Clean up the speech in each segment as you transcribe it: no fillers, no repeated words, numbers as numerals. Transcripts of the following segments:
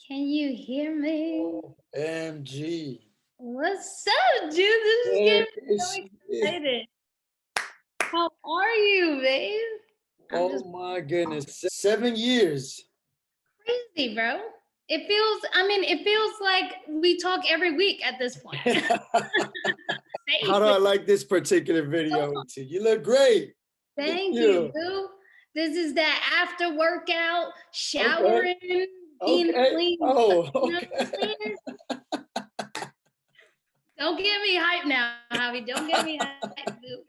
Can you hear me? MG. What's up, dude? This is There getting me so she is. excited. How are you, babe? I'm Oh just my goodness. 7 years. crazy, bro. It feels like we talk every week at this point. How do I like this particular video? You look great. Look at Thank you, you. boo. This is that after workout, Okay. showering, being Okay. clean. Oh, You know what I'm okay. saying? Don't get me hyped now, Javi. Don't get me hyped, boo.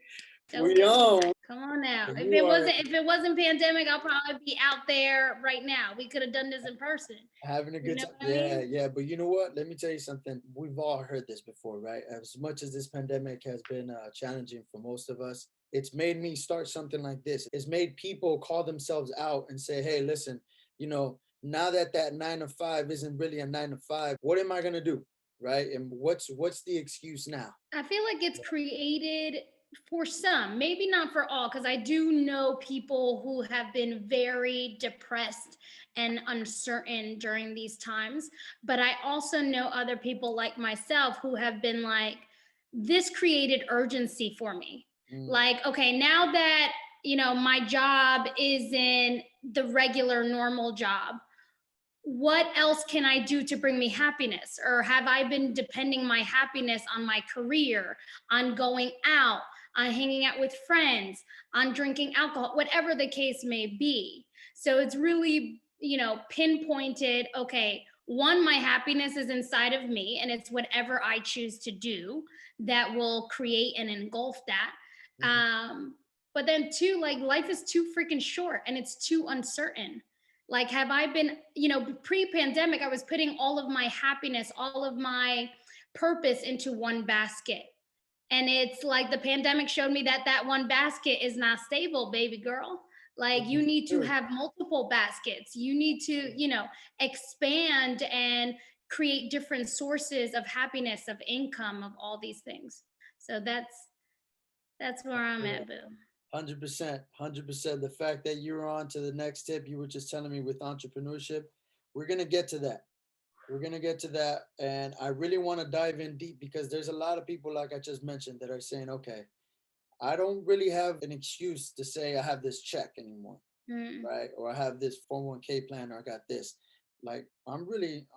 Don't get me We hyped. on. Come on now. You are If it wasn't pandemic, I'll probably be out there right now. We could have done this in person. having a You good know time. what I Yeah, mean? yeah. But you know what? Let me tell you something. We've all heard this before, right? As much as this pandemic has been challenging for most of us, it's made me start something like this. It's made people call themselves out and say, hey, listen, now that that 9 to 5 isn't really a 9 to 5, what am I going to do? Right. And what's the excuse now? I feel like it's created for some, maybe not for all, because I do know people who have been very depressed and uncertain during these times. But I also know other people like myself who have been like, this created urgency for me. Like, okay, now that, my job isn't the regular normal job, what else can I do to bring me happiness? Or have I been depending my happiness on my career, on going out, on hanging out with friends, on drinking alcohol, whatever the case may be? So it's really, pinpointed, okay, one, my happiness is inside of me, and it's whatever I choose to do that will create and engulf that. But then two, like, life is too freaking short and it's too uncertain. Like, have I been, pre-pandemic, I was putting all of my happiness, all of my purpose into one basket. And it's like the pandemic showed me that that one basket is not stable, baby girl. Like, you need to have multiple baskets. You need to, expand and create different sources of happiness, of income, of all these things. So that's where I'm at, boo. 100%, 100%. The fact that you're on to the next tip, you were just telling me with entrepreneurship, we're going to get to that. We're going to get to that. And I really want to dive in deep because there's a lot of people, like I just mentioned, that are saying, okay, I don't really have an excuse to say I have this check anymore, right? Or I have this 401k plan, or I got this. Like, I'm really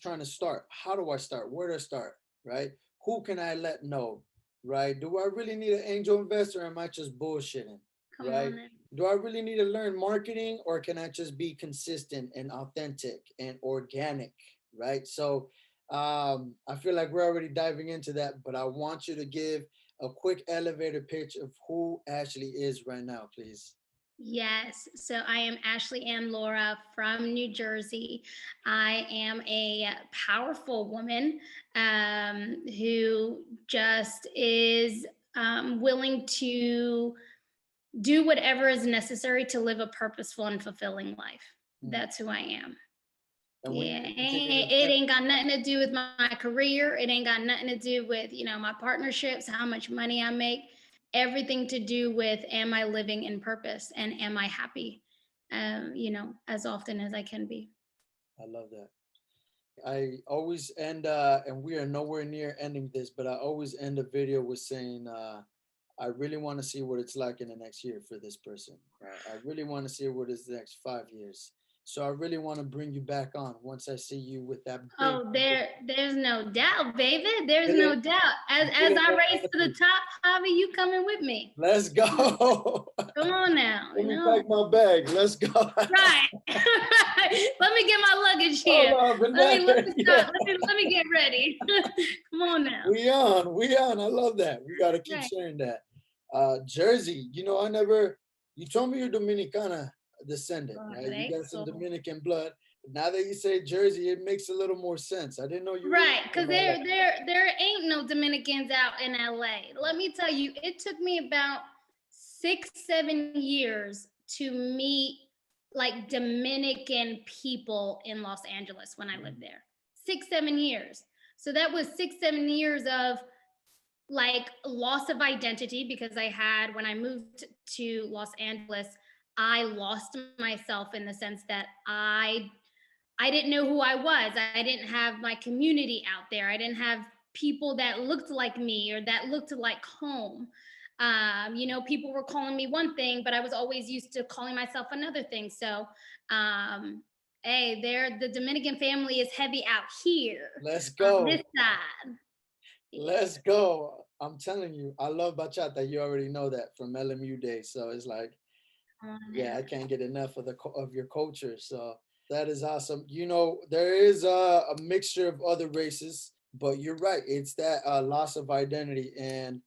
trying to start. How do I start? Where do I start? Right? Who can I let know? Right? Do I really need an angel investor, or am I just bullshitting? Come Right? on in. Do I really need to learn marketing, or can I just be consistent and authentic and organic? Right? So I feel like we're already diving into that, but I want you to give a quick elevator pitch of who Ashley is right now, please. Yes. So I am Ashley Ann Lora from New Jersey. I am a powerful woman who just is willing to do whatever is necessary to live a purposeful and fulfilling life. Mm. That's who I am. And when Yeah, you it ain't got nothing to do with my career. It ain't got nothing to do with, my partnerships, how much money I make. Everything to do with, am I living in purpose and am I happy? As often as I can be. I love that. I always end, and we are nowhere near ending this, but I always end a video with saying, I really want to see what it's like in the next year for this person. Right? I really want to see what is the next 5 years. So I really want to bring you back on once I see you with that big. Oh, there's no doubt, baby. There's Get no it, doubt. As get it I that race to the attitude. top, Javi, you coming with me. Let's go. Come on now, Let me pack my bag. Let's go. Right. Let me get my luggage Hold here. on, Let Vanessa. me Yeah. stop. Let me get ready. Come on now. We on. I love that. We got to keep Right. sharing that. Jersey, you told me you're Dominicana descendant, right? You got some Correcto. Dominican blood. Now that you say Jersey, it makes a little more sense. I didn't know you were Right, because from LA. there ain't no Dominicans out in LA. Let me tell you, it took me about 6, 7 years to meet like Dominican people in Los Angeles when I lived there. 6, 7 years. So that was 6, 7 years of like loss of identity, because I had, when I moved to Los Angeles, I lost myself in the sense that I didn't know who I was. I didn't have my community out there. I didn't have people that looked like me or that looked like home. People were calling me one thing, but I was always used to calling myself another thing. So, hey, the Dominican family is heavy out here Let's on this go. side. Let's Yeah. go. I'm telling you, I love bachata. You already know that from LMU days. So it's like, On yeah, I it. can't get enough of of your culture. So that is awesome. There is a mixture of other races, but you're right. It's that loss of identity, and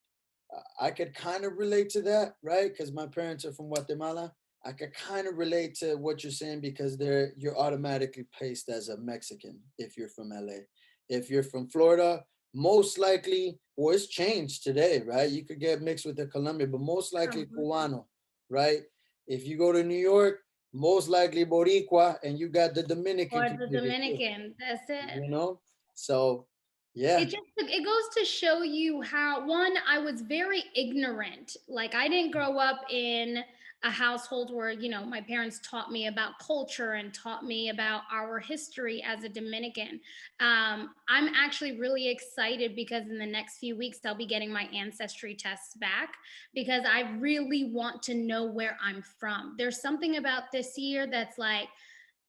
I could kind of relate to that, right? Because my parents are from Guatemala. I could kind of relate to what you're saying because you're automatically placed as a Mexican if you're from LA. If you're from Florida, most likely, well, it's changed today, right? You could get mixed with the Colombian, but most likely Mhm. Cubano, right? If you go to New York, most likely Boricua, and you got the Dominican Or the community too, Dominican. That's it. you know? So, yeah. It goes to show you how, one, I was very ignorant. Like, I didn't grow up in a household where, my parents taught me about culture and taught me about our history as a Dominican. I'm actually really excited because in the next few weeks I'll be getting my ancestry tests back because I really want to know where I'm from. There's something about this year that's like,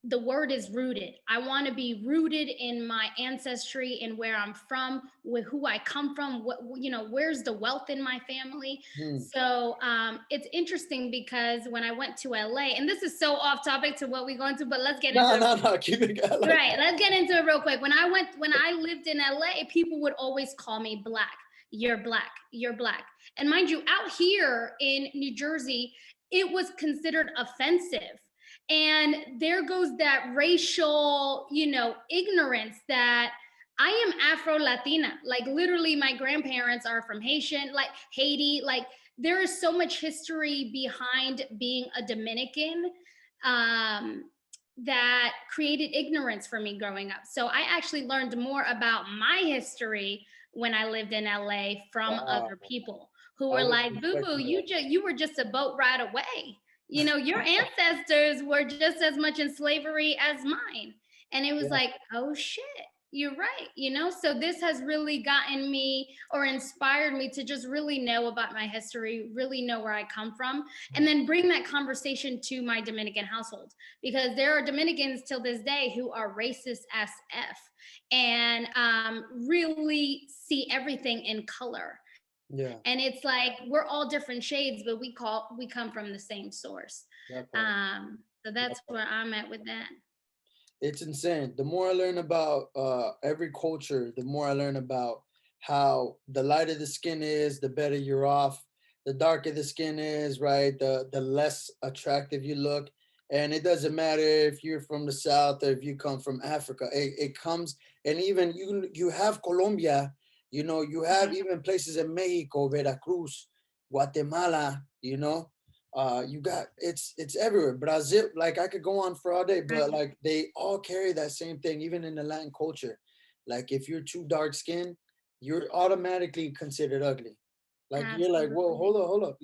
the word is rooted. I want to be rooted in my ancestry and where I'm from, with who I come from, where's the wealth in my family. Hmm. So it's interesting because when I went to LA, and this is so off topic to what we're going to, but let's get into No, it. no, no. Keep it going. Right, let's get into it real quick. When I lived in LA, people would always call me black. You're black. You're black. And mind you, out here in New Jersey, it was considered offensive. And there goes that racial, ignorance that I am Afro Latina. Like, literally, my grandparents are from Haiti. Like, there is so much history behind being a Dominican. Um, that created ignorance for me growing up. So I actually learned more about my history when I lived in LA from Wow. other people who I were was like, "Boo boo, expecting that. you were just a boat ride away. Your ancestors were just as much in slavery as mine." And it was Yeah. like, "Oh shit. You're right." So this has really gotten me or inspired me to just really know about my history, really know where I come from, and then bring that conversation to my Dominican household because there are Dominicans till this day who are racist as F and really see everything in color. Yeah. And it's like we're all different shades, but we come from the same source. That part. So That that's part. where I'm at with that. It's insane. The more I learn about every culture, the more I learn about how the lighter the skin is, the better you're off. The darker the skin is, right, the less attractive you look. And it doesn't matter if you're from the South or if you come from Africa. It comes, and even you have Colombia, you have Right. even places in Mexico, Veracruz, Guatemala, you got it's everywhere. Brazil, like I could go on for all day, but Right. like they all carry that same thing, even in the Latin culture. Like if you're too dark skinned, you're automatically considered ugly. Like you're like, whoa, Absolutely. hold up,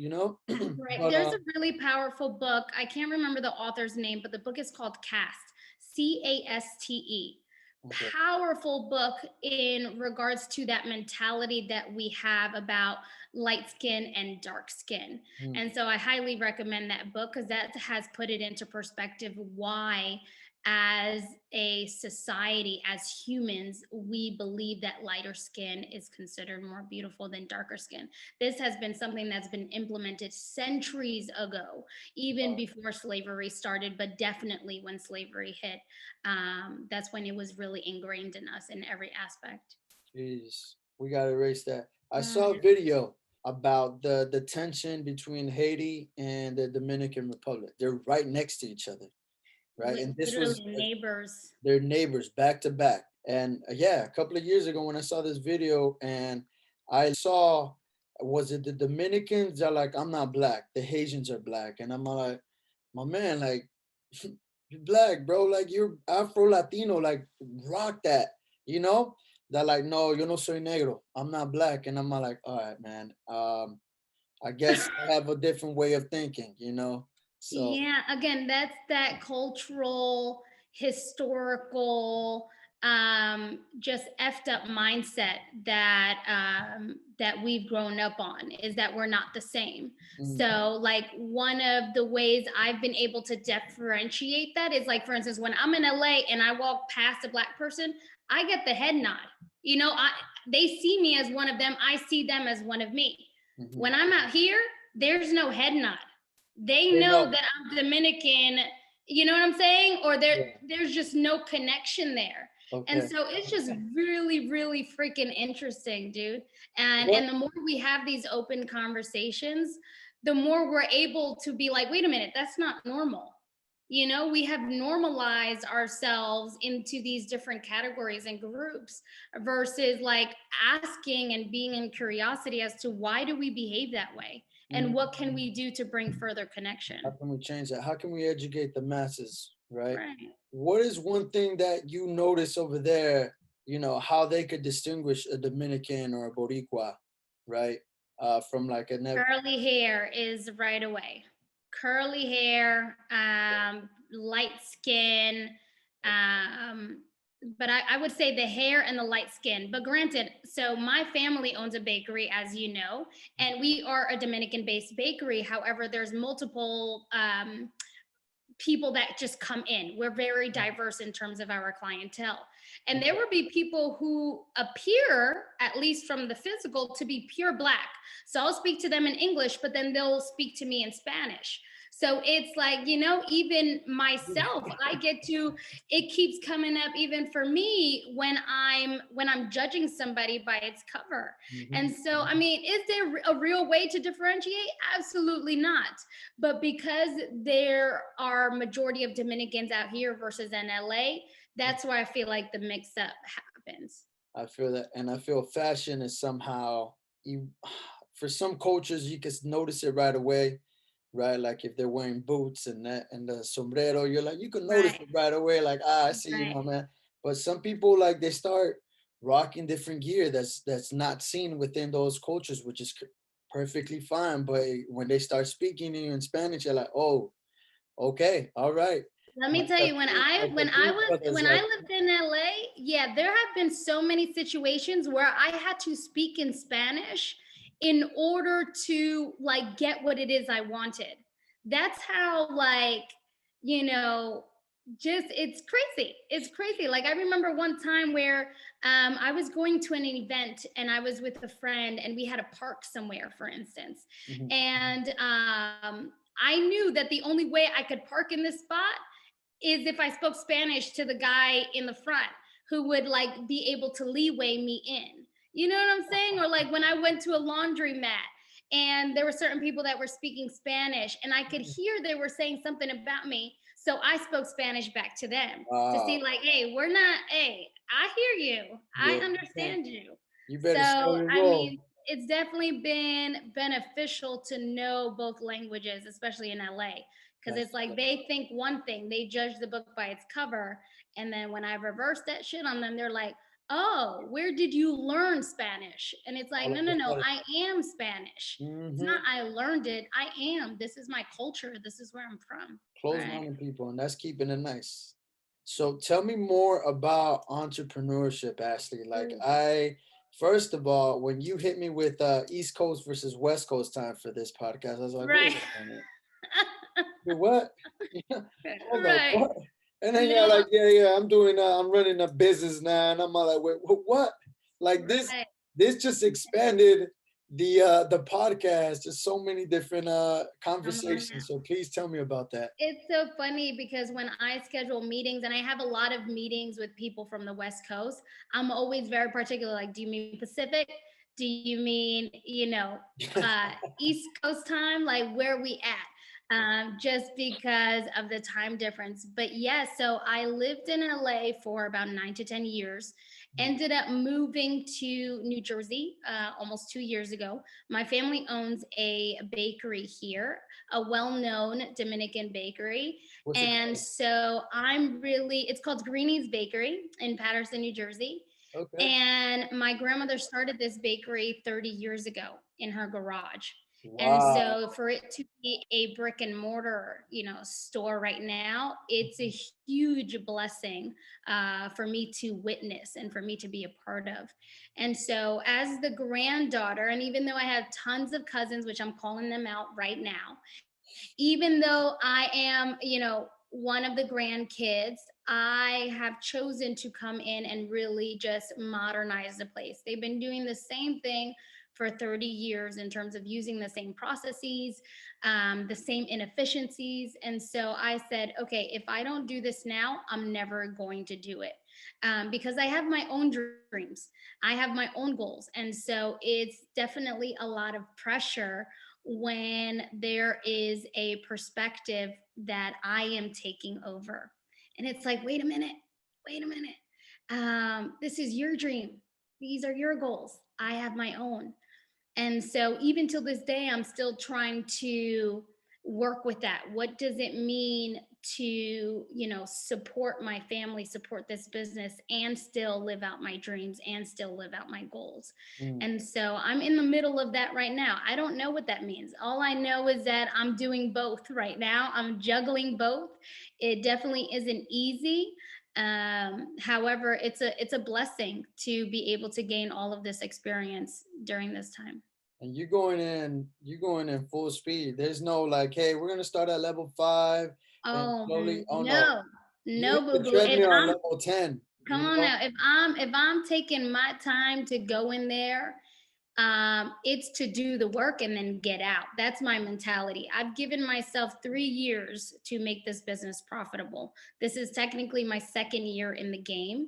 Right. but There's a really powerful book. I can't remember the author's name, but the book is called Caste. okay. Powerful book in regards to that mentality that we have about light skin and dark skin. Hmm. And so I highly recommend that book because that has put it into perspective why, as a society, as humans, we believe that lighter skin is considered more beautiful than darker skin. This has been something that's been implemented centuries ago, even Wow. before slavery started, but definitely when slavery hit. That's when it was really ingrained in us in every aspect. Jeez, we gotta erase that. I Mm, saw a video about the tension between Haiti and the Dominican Republic. They're right next to each other, right? And this was literally neighbors. their neighbors back to back. And yeah, a couple of years ago when I saw this video and I saw, was it the Dominicans? They're like, I'm not black. The Haitians are black. And I'm like, my man, like, you're black, bro. Like, you're Afro Latino. Like, rock that, you know? They're like, no, yo no soy negro. I'm not black. And I'm like, all right, man. I guess I have a different way of thinking, you know? So, Yeah, again, that's that cultural historical, just effed up mindset that we've grown up on, is that we're not the same. So like one of the ways I've been able to differentiate that is, like, for instance, when I'm in LA and I walk past a Black person, I get the head nod. You know, they see me as one of them, I see them as one of me. When I'm out here, there's no head nod. They know that I'm Dominican, you know what I'm saying? Or there's just no connection there. Okay. And so it's just really, really freaking interesting, dude. And the more we have these open conversations, the more we're able to be like, wait a minute, that's not normal. You know, we have normalized ourselves into these different categories and groups versus like asking and being in curiosity as to why do we behave that way? And what can we do to bring further connection? How can we change that? How can we educate the masses, right? Right. What is one thing that you notice over there, you know, how they could distinguish a Dominican or a Boricua, right? From like a Curly hair is right away. Curly hair, light skin, but I would say the hair and the light skin. But granted, so my family owns a bakery, as you know, and we are a Dominican-based bakery. However, there's multiple people that just come in. We're very diverse in terms of our clientele. And there will be people who appear, at least from the physical, to be pure Black. So I'll speak to them in English, but then they'll speak to me in Spanish. So it's like, you know, even myself, it keeps coming up even for me when I'm judging somebody by its cover. And so, I mean, is there a real way to differentiate? Absolutely not. But because there are majority of Dominicans out here versus in LA, that's where I feel like the mix up happens. I feel that, and I feel fashion is somehow, for some cultures you can notice it right away, right? Like if they're wearing boots and that and the sombrero, you're like, you can notice it right away, like, I see you, my man. But some people, like, they start rocking different gear that's not seen within those cultures, which is perfectly fine. But when they start speaking to you in Spanish, you're like, oh, okay, all right. Let me tell you, when I lived in LA, yeah, there have been so many situations where I had to speak in Spanish in order to like get what it is I wanted. That's how, like, you know, just it's crazy. It's crazy. Like I remember one time where I was going to an event and I was with a friend and we had a park somewhere, for instance. And I knew that the only way I could park in this spot is if I spoke Spanish to the guy in the front who would like be able to leeway me in. You know what I'm saying? Or like when I went to a laundromat and there were certain people that were speaking Spanish and I could hear they were saying something about me. So I spoke Spanish back to them to see like, hey, I hear you. I understand you. You better so, I mean, it's definitely been beneficial to know both languages, especially in LA. Because it's like they think one thing, they judge the book by its cover. And then when I reverse that shit on them, they're like, oh, where did you learn Spanish? And it's like, no, I am Spanish. It's not I learned it. I am. This is my culture. This is where I'm from. Close-minded people, and that's keeping it nice. So tell me more about entrepreneurship, Ashley. Like first of all, when you hit me with East Coast versus West Coast time for this podcast, I was like, wait a minute. What? Hold on, what? And then you're like, yeah, I'm running a business now, and I'm all like, wait, what? Like this just expanded the podcast. Just so many different conversations. So please tell me about that. It's so funny because when I schedule meetings, and I have a lot of meetings with people from the West Coast, I'm always very particular. Like, do you mean Pacific? Do you mean, East Coast time? Like, where are we at? Just because of the time difference. But yes, so I lived in LA for about 9 to 10 years, ended up moving to New Jersey almost 2 years ago. My family owns a bakery here, a well-known Dominican bakery. And so it's called Greenie's Bakery in Paterson, New Jersey. Okay. And my grandmother started this bakery 30 years ago in her garage. And Wow. so for it to be a brick and mortar, store right now, it's a huge blessing for me to witness and for me to be a part of. And so as the granddaughter, and even though I have tons of cousins, which I'm calling them out right now, even though I am, one of the grandkids, I have chosen to come in and really just modernize the place. They've been doing the same thing for 30 years in terms of using the same processes, the same inefficiencies. And so I said, okay, if I don't do this now, I'm never going to do it, because I have my own dreams, I have my own goals. And so it's definitely a lot of pressure when there is a perspective that I am taking over. And it's like, wait a minute. This is your dream. These are your goals. I have my own. And so even till this day, I'm still trying to work with that. What does it mean to, support my family, support this business, and still live out my dreams and still live out my goals? Mm. And so I'm in the middle of that right now. I don't know what that means. All I know is that I'm doing both right now. I'm juggling both. It definitely isn't easy. However, it's a blessing to be able to gain all of this experience during this time. And you're going in full speed. There's no like, hey, we're gonna start at level 5 and Oh slowly. Oh no, no, you no, hit boo the boo. If treadmill on I'm level 10. Come You on know. now, if I'm taking my time to go in there, it's to do the work and then get out. That's my mentality. I've given myself 3 years to make this business profitable. This is technically my second year in the game.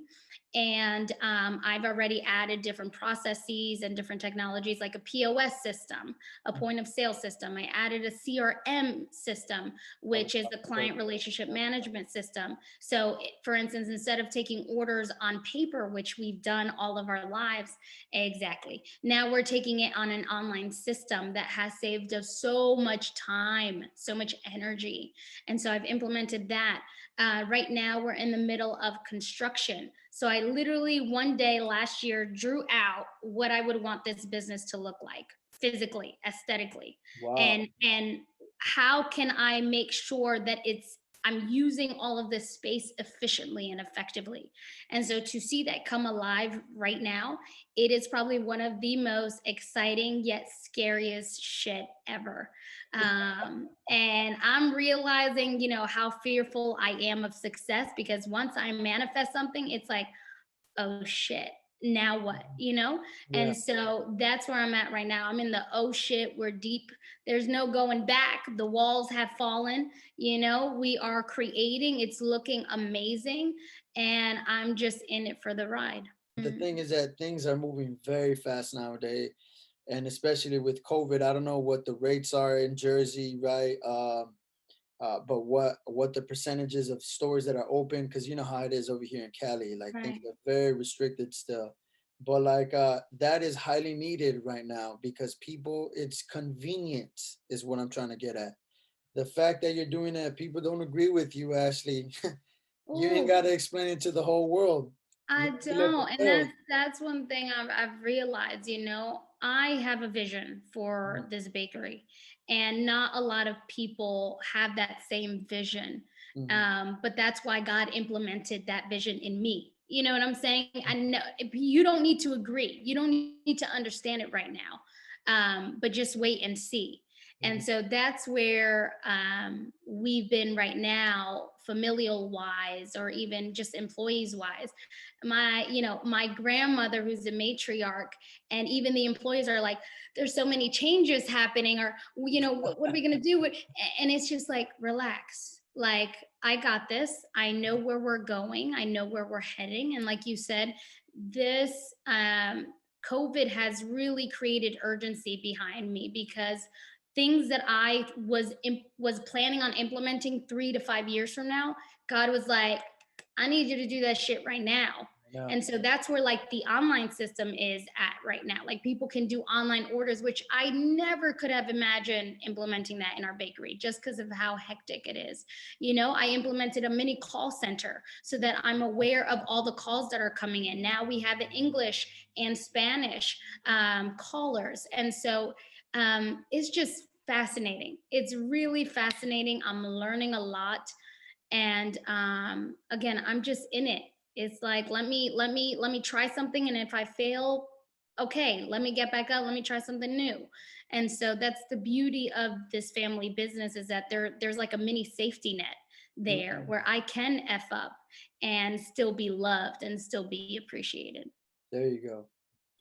And I've already added different processes and different technologies like a POS system, a point of sale system. I added a CRM system, which is the client relationship management system. So, for instance, instead of taking orders on paper, which we've done all of our lives, exactly. Now we're taking it on an online system that has saved us so much time, so much energy. And so I've implemented that. Right now, we're in the middle of construction. So I literally one day last year drew out what I would want this business to look like physically, aesthetically, Wow. and how can I make sure that I'm using all of this space efficiently and effectively. And so to see that come alive right now, it is probably one of the most exciting yet scariest shit ever. And I'm realizing, how fearful I am of success, because once I manifest something, it's like, oh shit, now what, Yeah. And so that's where I'm at right now. I'm in the oh shit, we're deep, there's no going back, the walls have fallen, we are creating, it's looking amazing, and I'm just in it for the ride. The Mm. thing is that things are moving very fast nowadays, and especially with COVID. I don't know what the rates are in Jersey, right? But what the percentages of stores that are open, because you know how it is over here in Cali, like things Right. are very restricted still. But like that is highly needed right now because people, it's convenient is what I'm trying to get at. The fact that you're doing that, people don't agree with you, Ashley. You ain't Oh, got to explain it to the whole world. You I have to let them don't. And know. that's one thing I've realized, I have a vision for Mhm, this bakery, and not a lot of people have that same vision. mhm, But that's why God implemented that vision in me. You know what I'm saying? I know you don't need to agree. You don't need to understand it right now. But just wait and see. And mhm. so that's where we've been right now, familial wise, or even just employees wise. My grandmother, who's a matriarch, and even the employees are like, there's so many changes happening, or what are we going to do? And it's just like, relax, like, I got this, I know where we're going, I know where we're heading. And like you said, this COVID has really created urgency behind me, because things that I was planning on implementing 3 to 5 years from now, God was like, I need you to do that shit right now. No. And so that's where like the online system is at right now. Like people can do online orders, which I never could have imagined implementing that in our bakery just because of how hectic it is. I implemented a mini call center so that I'm aware of all the calls that are coming in. Now we have English and Spanish callers. And so it's just fascinating. It's really fascinating. I'm learning a lot. And again, I'm just in it. It's like, let me try something. And if I fail, okay, let me get back up. Let me try something new. And so that's the beauty of this family business, is that there's like a mini safety net there Mm-mm. where I can F up and still be loved and still be appreciated. There you go.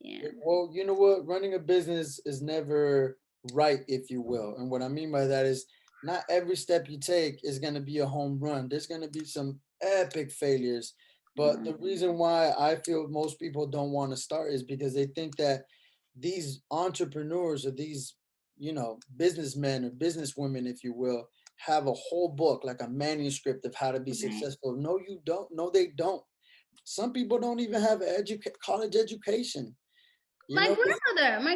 Yeah. Well, you know what? Running a business is never right, if you will. And what I mean by that is not every step you take is going to be a home run. There's going to be some epic failures. But the Mhm. reason why I feel most people don't want to start is because they think that these entrepreneurs or these, businessmen or businesswomen, if you will, have a whole book, like a manuscript of how to be Right. successful. No, you don't. No, they don't. Some people don't even have college education. You My know, grandmother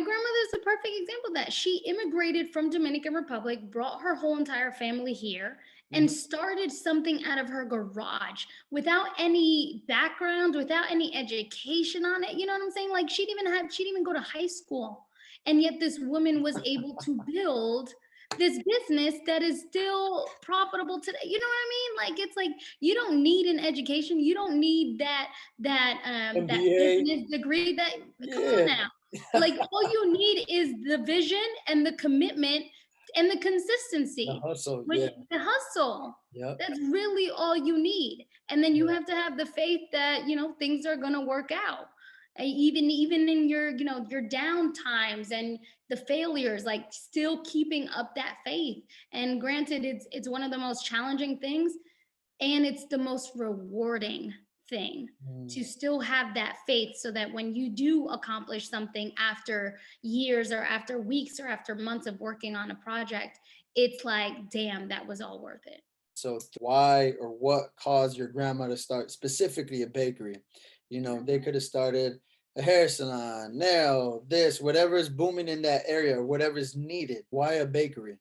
is a perfect example of that. She immigrated from Dominican Republic, brought her whole entire family here, and mhm. started something out of her garage without any background, without any education on it. You know what I'm saying? Like she didn't even go to high school. And yet this woman was able to build this business that is still profitable today. You know what I mean? Like it's like you don't need an education. You don't need that MBA, business degree. That come on yeah, now, like all you need is the vision and the commitment and the the consistency. hustle, When yeah, the hustle, yep, that's really all you need. And then you yeah. have to have the faith that things are going to work out. Even in your down times and the failures, like still keeping up that faith. And granted, it's one of the most challenging things, and it's the most rewarding thing Mm. to still have that faith, so that when you do accomplish something after years or after weeks or after months of working on a project, it's like, damn, that was all worth it. So why or what caused your grandma to start specifically a bakery? They could have started a hair salon, nail, this, whatever is booming in that area, or whatever is needed. Why a bakery?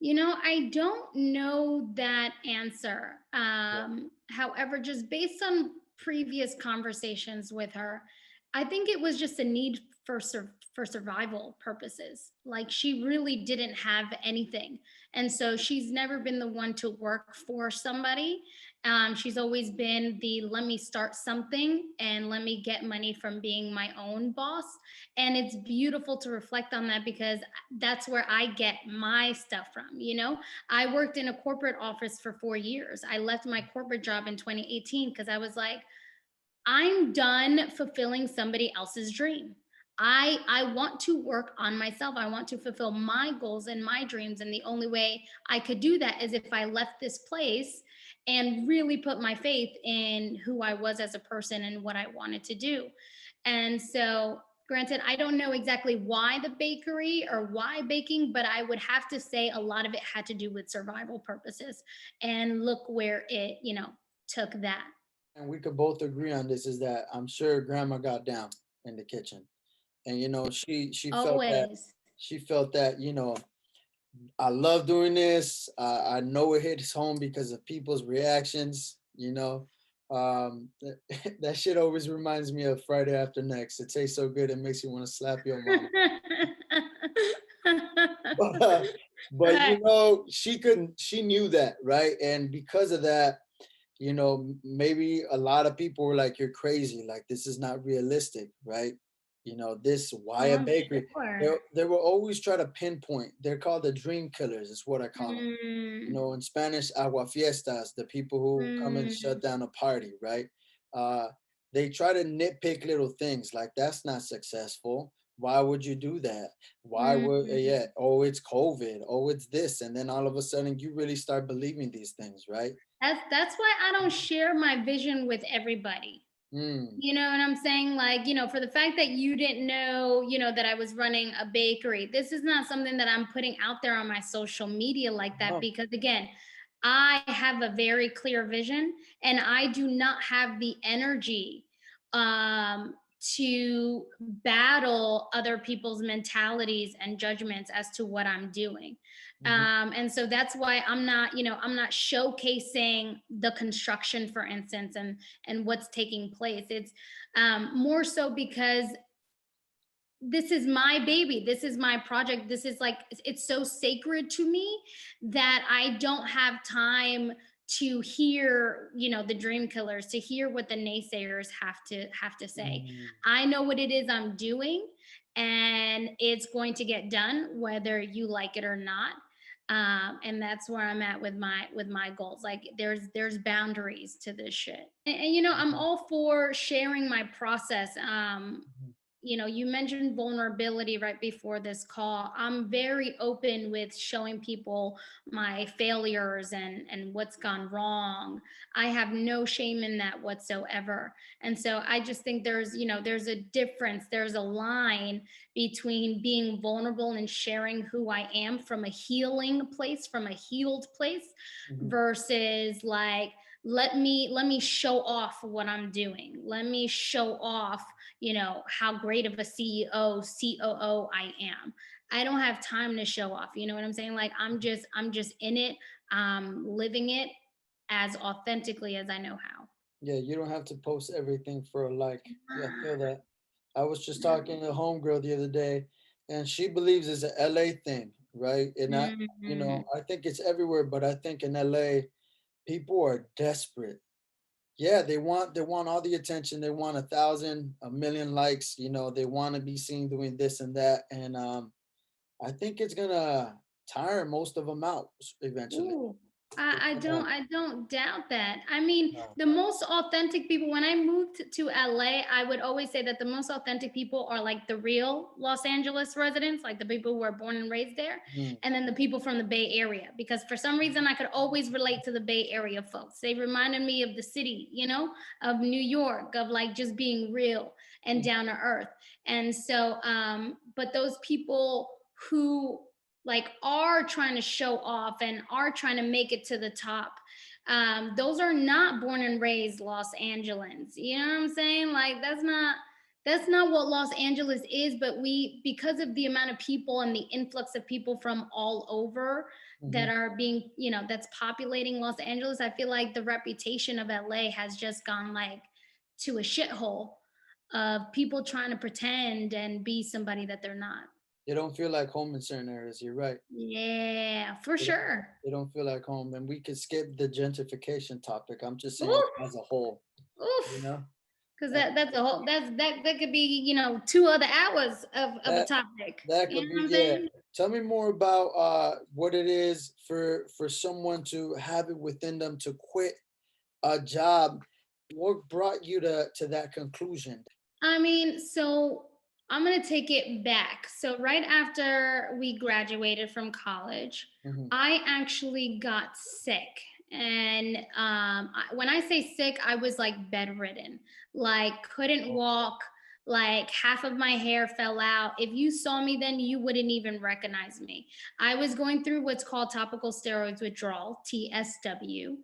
I don't know that answer. Yeah. However, just based on previous conversations with her, I think it was just a need for survival purposes. Like she really didn't have anything, and so she's never been the one to work for somebody. She's always been the let me start something and let me get money from being my own boss. And it's beautiful to reflect on that, because that's where I get my stuff from. I worked in a corporate office for 4 years. I left my corporate job in 2018 because I was like, I'm done fulfilling somebody else's dream. I want to work on myself. I want to fulfill my goals and my dreams. And the only way I could do that is if I left this place and really put my faith in who I was as a person and what I wanted to do. And so, granted, I don't know exactly why the bakery or why baking, but I would have to say a lot of it had to do with survival purposes. And look where it, took that. And we could both agree on this is that I'm sure grandma got down in the kitchen. And she felt that Always. I love doing this. I know it hits home because of people's reactions. That shit always reminds me of Friday After Next. It tastes so good, it makes you want to slap your mom. But, but Right. she knew that, right? And because of that, maybe a lot of people were like, "You're crazy. Like this is not realistic, right?" Why Oh, a I'm bakery? sure. They will always try to pinpoint. They're called the dream killers. Is what I call them. Mm, In Spanish, aguafiestas, the people who come and mm, shut down a party, right? Uh, they try to nitpick little things like that's not successful. Why would you do that? Why would, mm. yeah, oh, it's COVID, oh, it's this. And then all of a sudden you really start believing these things, right? That's why I don't share my vision with everybody. Mm, You know what I'm saying? Like, for the fact that you didn't know, that I was running a bakery, this is not something that I'm putting out there on my social media like that, no, because again, I have a very clear vision and I do not have the energy to battle other people's mentalities and judgments as to what I'm doing. Mhm. And so that's why I'm not showcasing the construction, for instance, and what's taking place. It's more so because this is my baby, this is my project, this is like, it's so sacred to me that I don't have time to hear, the dream killers, to hear what the naysayers have to say. Mm. I know what it is I'm doing, and it's going to get done whether you like it or not. And that's where I'm at with my goals. Like, there's boundaries to this shit. And I'm Mhm. all for sharing my process. Mhm. You mentioned vulnerability right before this call. I'm very open with showing people my failures and what's gone wrong. I have no shame in that whatsoever. And so I just think there's a difference, there's a line between being vulnerable and sharing who I am from a healing place, from a healed place, Mhm. versus like, let me show off what I'm doing. Let me show off, how great of a CEO, COO I am. I don't have time to show off. You know what I'm saying? Like, I'm just in it, living it as authentically as I know how. Yeah, you don't have to post everything for a like. Yeah, I feel that. I was just No. talking to a homegirl the other day, and she believes it's a LA thing, right? And Mhm. I think it's everywhere, but I think in LA, people are desperate. Yeah, they want all the attention. They want 1,000, 1,000,000 likes. They want to be seen doing this and that, and I think it's gonna tire most of them out eventually. Ooh, It's I don't doubt that. I mean, gonna, the most authentic people, when I moved to LA, I would always say that the most authentic people are like the real Los Angeles residents, like the people who are born and raised there, mm, and then the people from the Bay Area. Because for some reason, I could always relate to the Bay Area folks. They reminded me of the city, of New York, of like just being real and mm, down to earth. And so, but those people who like are trying to show off and are trying to make it to the top, those are not born and raised Los Angelans. You know what I'm saying? Like, that's not what Los Angeles is. But we, because of the amount of people and the influx of people from all over that mhm. are being, that's populating Los Angeles, I feel like the reputation of LA has just gone like to a shithole of people trying to pretend and be somebody that they're not. They don't feel like home in certain areas. You're right. Yeah, for They don't, sure. they don't feel like home, and we could skip the gentrification topic. I'm just saying Oof, as a whole. You oof. know Because that that's a whole, that could be, 2 other hours of a that topic. that You could know be, what I'm yeah. saying? Tell me more about what it is for someone to have it within them to quit a job. What brought you to that conclusion? I mean, so I'm gonna take it back. So right after we graduated from college, Hmm. I actually got sick. And when I say sick, I was like bedridden, like couldn't walk, like half of my hair fell out. If you saw me then, you wouldn't even recognize me. I was going through what's called topical steroids withdrawal, TSW.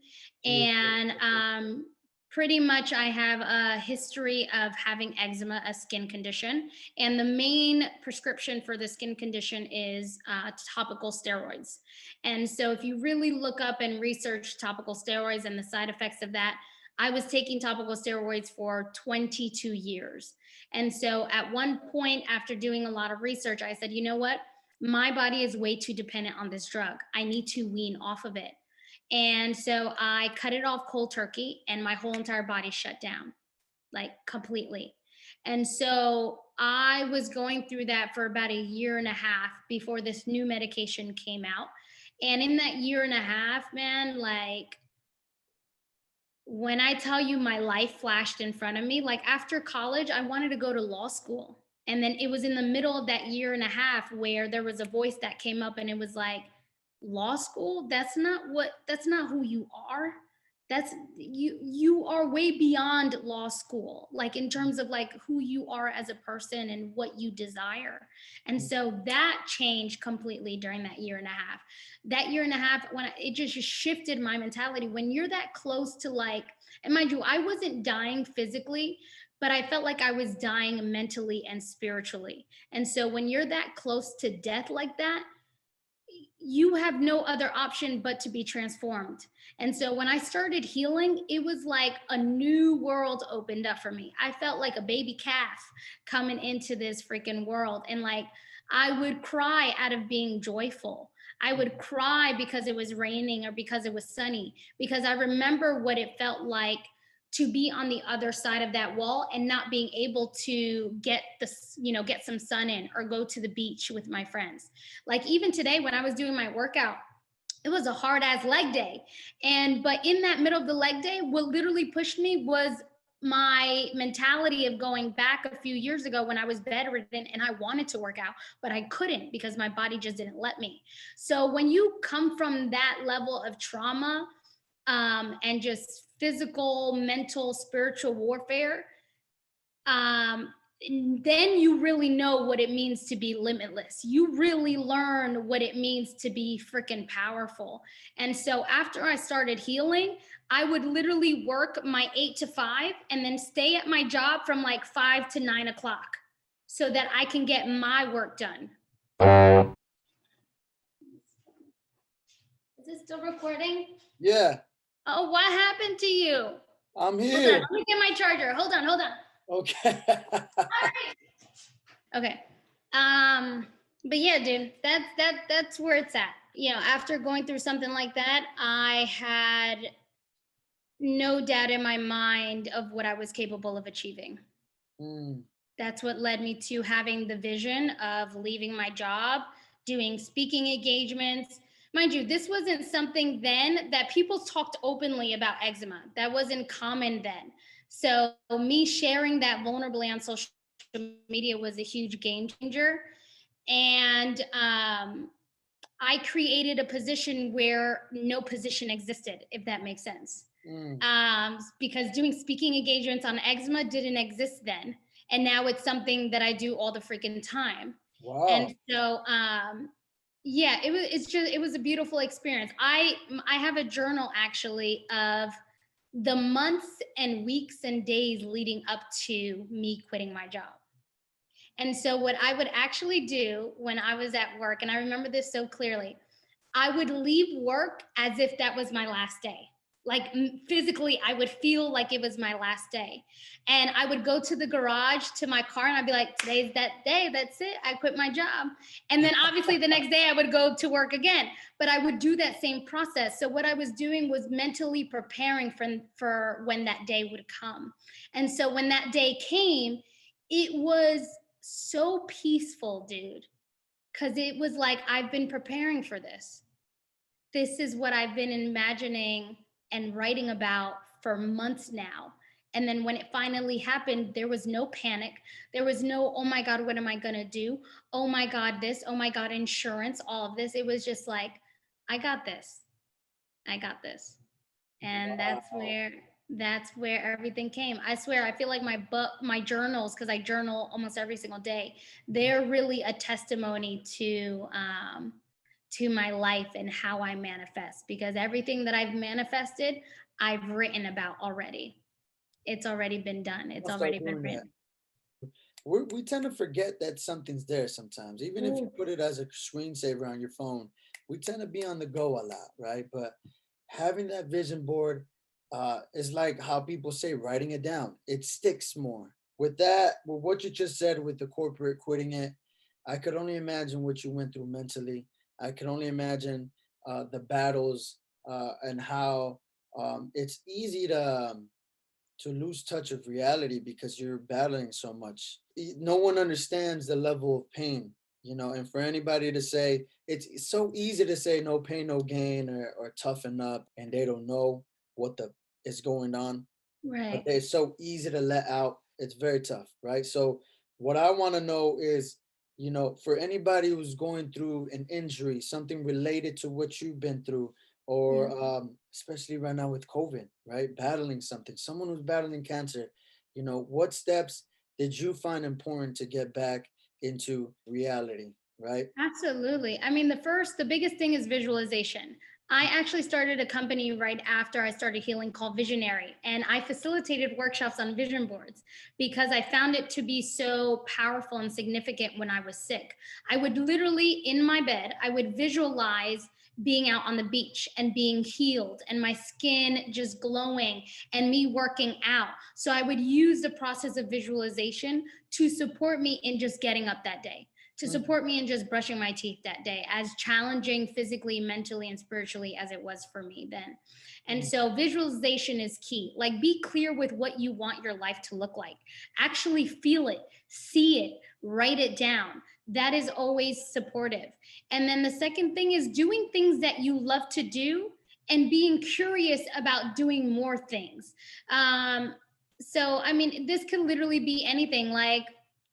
And pretty much I have a history of having eczema, a skin condition. And the main prescription for the skin condition is topical steroids. And so if you really look up and research topical steroids and the side effects of that, I was taking topical steroids for 22 years. And so at one point, after doing a lot of research, I said, you know what? My body is way too dependent on this drug. I need to wean off of it. And so I cut it off cold turkey, and my whole entire body shut down, like completely. And so I was going through that for about a year and a half before this new medication came out. And in that year and a half, man, like, when I tell you my life flashed in front of me, like after college, I wanted to go to law school. And then it was in the middle of that year and a half where there was a voice that came up and it was like, law school? That's not who you are. That's you are way beyond law school, like in terms of like who you are as a person and what you desire. And so that changed completely during that year and a half. That year and a half, it just shifted my mentality. When you're that close to like, and mind you, I wasn't dying physically, but I felt like I was dying mentally and spiritually. And so when you're that close to death like that, you have no other option but to be transformed. And so when I started healing, it was like a new world opened up for me. I felt like a baby calf coming into this freaking world. And like, I would cry out of being joyful. I would cry because it was raining or because it was sunny, because I remember what it felt like to be on the other side of that wall and not being able to get get some sun in or go to the beach with my friends. Like even today when I was doing my workout, it was a hard ass leg day. But in that middle of the leg day, what literally pushed me was my mentality of going back a few years ago when I was bedridden and I wanted to work out, but I couldn't because my body just didn't let me. So when you come from that level of trauma, and just physical, mental, spiritual warfare, um, then you really know what it means to be limitless. You really learn what it means to be freaking powerful. And so after I started healing, I would literally work my 8 to 5 and then stay at my job from like 5 to 9 o'clock so that I can get my work done. Is this still recording? Yeah. Oh, what happened to you? I'm Hold on, here. let me get my charger. Hold on. Okay. Okay. But yeah, dude, that's where it's at. After going through something like that, I had no doubt in my mind of what I was capable of achieving. Mm. That's what led me to having the vision of leaving my job, doing speaking engagements. Mind you, this wasn't something then that people talked openly about eczema. That wasn't common then. So me sharing that vulnerably on social media was a huge game changer. And I created a position where no position existed, if that makes sense. Because doing speaking engagements on eczema didn't exist then. And now it's something that I do all the freaking time. Wow. And so, yeah, it was a beautiful experience. I have a journal actually of the months and weeks and days leading up to me quitting my job. And so what I would actually do when I was at work, and I remember this so clearly, I would leave work as if that was my last day. Like physically, I would feel like it was my last day. And I would go to the garage to my car and I'd be like, today's that day. That's it. I quit my job. And then obviously the next day I would go to work again. But I would do that same process. So what I was doing was mentally preparing for when that day would come. And so when that day came, it was so peaceful, dude. Because it was like, I've been preparing for this. This is what I've been imagining and writing about for months now. And then when it finally happened, there was no panic. There was no, oh my God, what am I going to do? Oh my God, this, oh my God, insurance, all of this. It was just like, I got this. I got this. And Wow. that's where everything came. I swear, I feel like my journals, because I journal almost every single day, they're really a testimony to my life and how I manifest, because everything that I've manifested, I've written about already. It's already been done. It's already been written. We tend to forget that something's there sometimes. Even if you put it as a screensaver on your phone, we tend to be on the go a lot, right? But having that vision board is like how people say writing it down. It sticks more. With what you just said with the corporate quitting it, I could only imagine what you went through mentally. I can only imagine the battles and how it's easy to lose touch of reality because you're battling so much. No one understands the level of pain, and for anybody to say, it's so easy to say no pain, no gain, or toughen up, and they don't know what is going on. Right. But it's so easy to let out. It's very tough, right? So what I want to know is, for anybody who's going through an injury, something related to what you've been through, or especially right now with COVID, right? Battling something, someone who's battling cancer, what steps did you find important to get back into reality, right? Absolutely. I mean, the biggest thing is visualization. I actually started a company right after I started healing called Visionary, and I facilitated workshops on vision boards because I found it to be so powerful and significant when I was sick. I would literally, in my bed, I would visualize being out on the beach and being healed and my skin just glowing and me working out. So I would use the process of visualization to support me in just getting up that day, to Mm, support me in just brushing my teeth that day, as challenging physically, mentally, and spiritually as it was for me then. And mm. so visualization is key. Like, be clear with what you want your life to look like. Actually feel it, see it, write it down. That is always supportive. And then the second thing is doing things that you love to do and being curious about doing more things. Um, so, I mean, this could literally be anything. Like,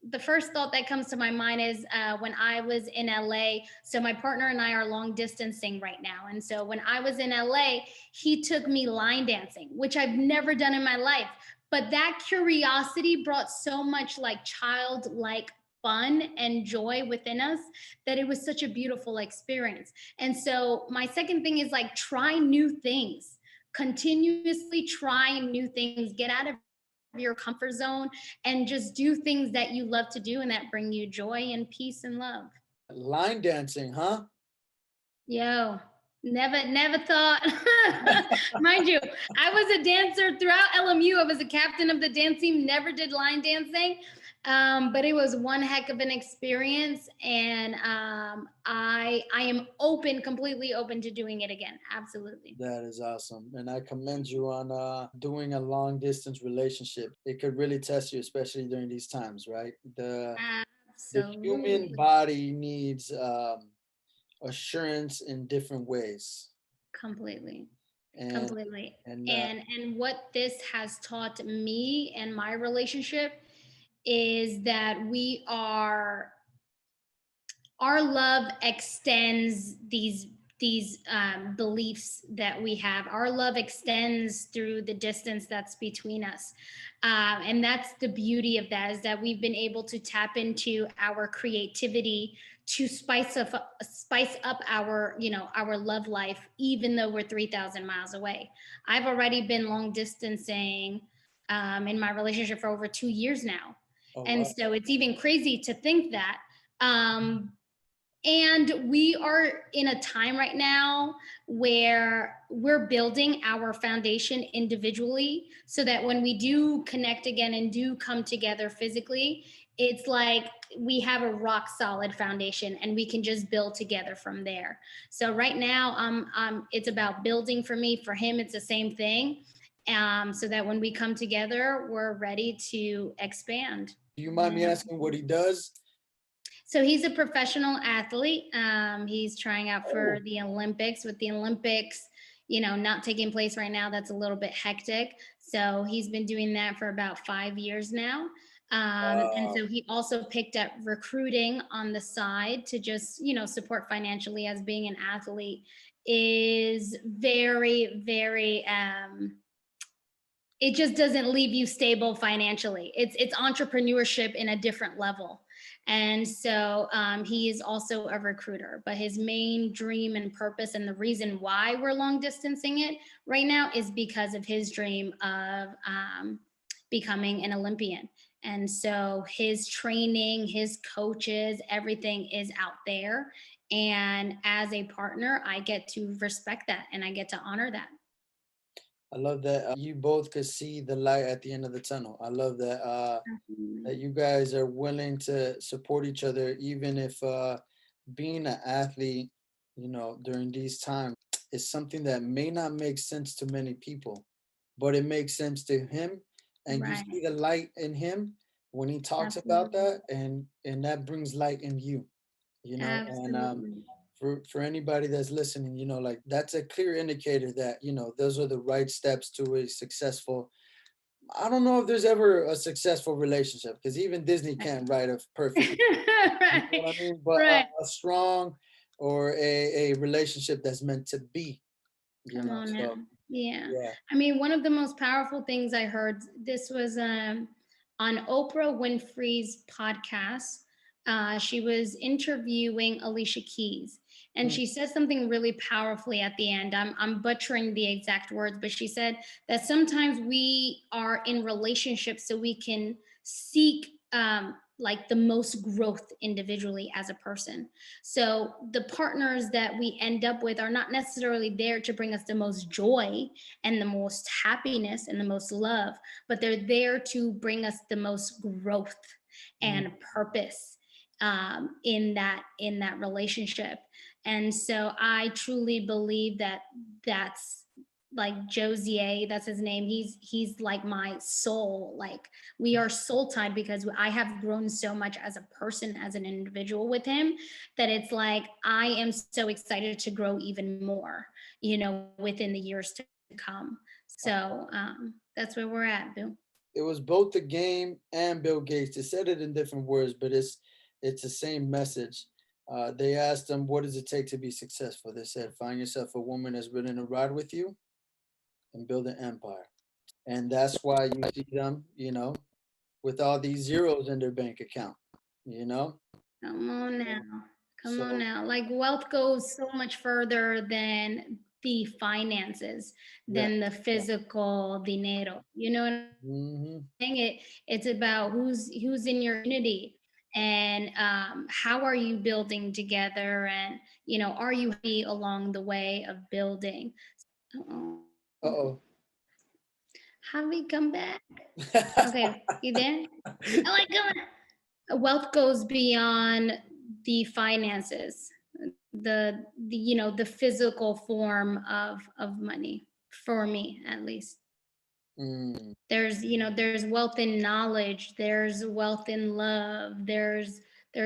the first thought that comes to my mind is when I was in LA. So my partner and I are long distancing right now. And so when I was in LA, he took me line dancing, which I've never done in my life. But that curiosity brought so much like childlike fun and joy within us that it was such a beautiful experience. And so my second thing is like try new things. Continuously try new things. Get out of your comfort zone and just do things that you love to do and that bring you joy and peace and love. Line dancing, huh? Yo, never thought. Mind you, I was a dancer throughout LMU. I was a captain of the dance team, never did line dancing. But it was one heck of an experience, and I am open, completely open to doing it again. Absolutely. That is awesome. And I commend you on doing a long distance relationship. It could really test you, especially during these times, right? The human Absolutely. body needs assurance in different ways. Completely. And Completely. and And what this has taught me and my relationship is that we are our love extends these beliefs that we have. Our love extends through the distance that's between us, and that's the beauty of that, is that we've been able to tap into our creativity to spice up our, our love life, even though we're 3,000 miles away. I've already been long distancing in my relationship for over 2 years now, oh and wow. so it's even crazy to think that. um, and we are in a time right now where we're building our foundation individually so that when we do connect again and do come together physically, it's like we have a rock solid foundation and we can just build together from there. So right now, it's about building for me. For him, it's the same thing. So that when we come together, we're ready to expand. Do you mind me asking what he does? So he's a professional athlete. He's trying out for Oh, the Olympics. With the Olympics, not taking place right now, that's a little bit hectic. So he's been doing that for about 5 years now. And wow. so he also picked up recruiting on the side to just, support financially, as being an athlete is very, very, it just doesn't leave you stable financially. It's entrepreneurship in a different level. And so he is also a recruiter, but his main dream and purpose, and the reason why we're long distancing it right now, is because of his dream of becoming an Olympian. And so his training, his coaches, everything is out there. And as a partner, I get to respect that and I get to honor that. I love that you both could see the light at the end of the tunnel. I love Absolutely. that you guys are willing to support each other, even if being an athlete, during these times is something that may not make sense to many people, but it makes sense to him. And you Right. see the light in him when he talks about Absolutely. that, and that brings light in you, and Absolutely. for anybody that's listening, like that's a clear indicator that, those are the right steps to a successful. I don't know if there's ever a successful relationship because even Disney Right. can't write a perfect, you know Right. what I mean? But Right. a strong or a relationship that's meant to be, Come on now. so Yeah. yeah. I mean, one of the most powerful things I heard, this was on Oprah Winfrey's podcast. She was interviewing Alicia Keys, and Mm, she said something really powerfully at the end. I'm butchering the exact words, but she said that sometimes we are in relationships so we can seek like the most growth individually as a person. So the partners that we end up with are not necessarily there to bring us the most joy and the most happiness and the most love, but they're there to bring us the most growth mm. and purpose in that relationship. And so I truly believe that that's like Josier, that's his name. He's like my soul. Like we are soul tied because I have grown so much as a person, as an individual with him, that it's like I am so excited to grow even more, within the years to come. So that's where we're at, Bill. It was both the game and Bill Gates. They said it in different words, but it's the same message. They asked them, "What does it take to be successful?" They said, "Find yourself a woman that's willing to ride with you and build an empire." And that's why you see them, with all these zeros in their bank account, you know. Come on Yeah. now. Come on So now. Like wealth goes so much further than the finances, yeah, than the yeah. physical dinero. You know what I'm Hmm. saying? It's about who's in your community, and how are you building together, and are you happy along the way of building? Uh-oh. Uh-oh. Javi, come back. Okay, you there? I like coming. Wealth goes beyond the finances, the physical form of money, for me at least. Mm, There's wealth in knowledge, there's wealth in love, there's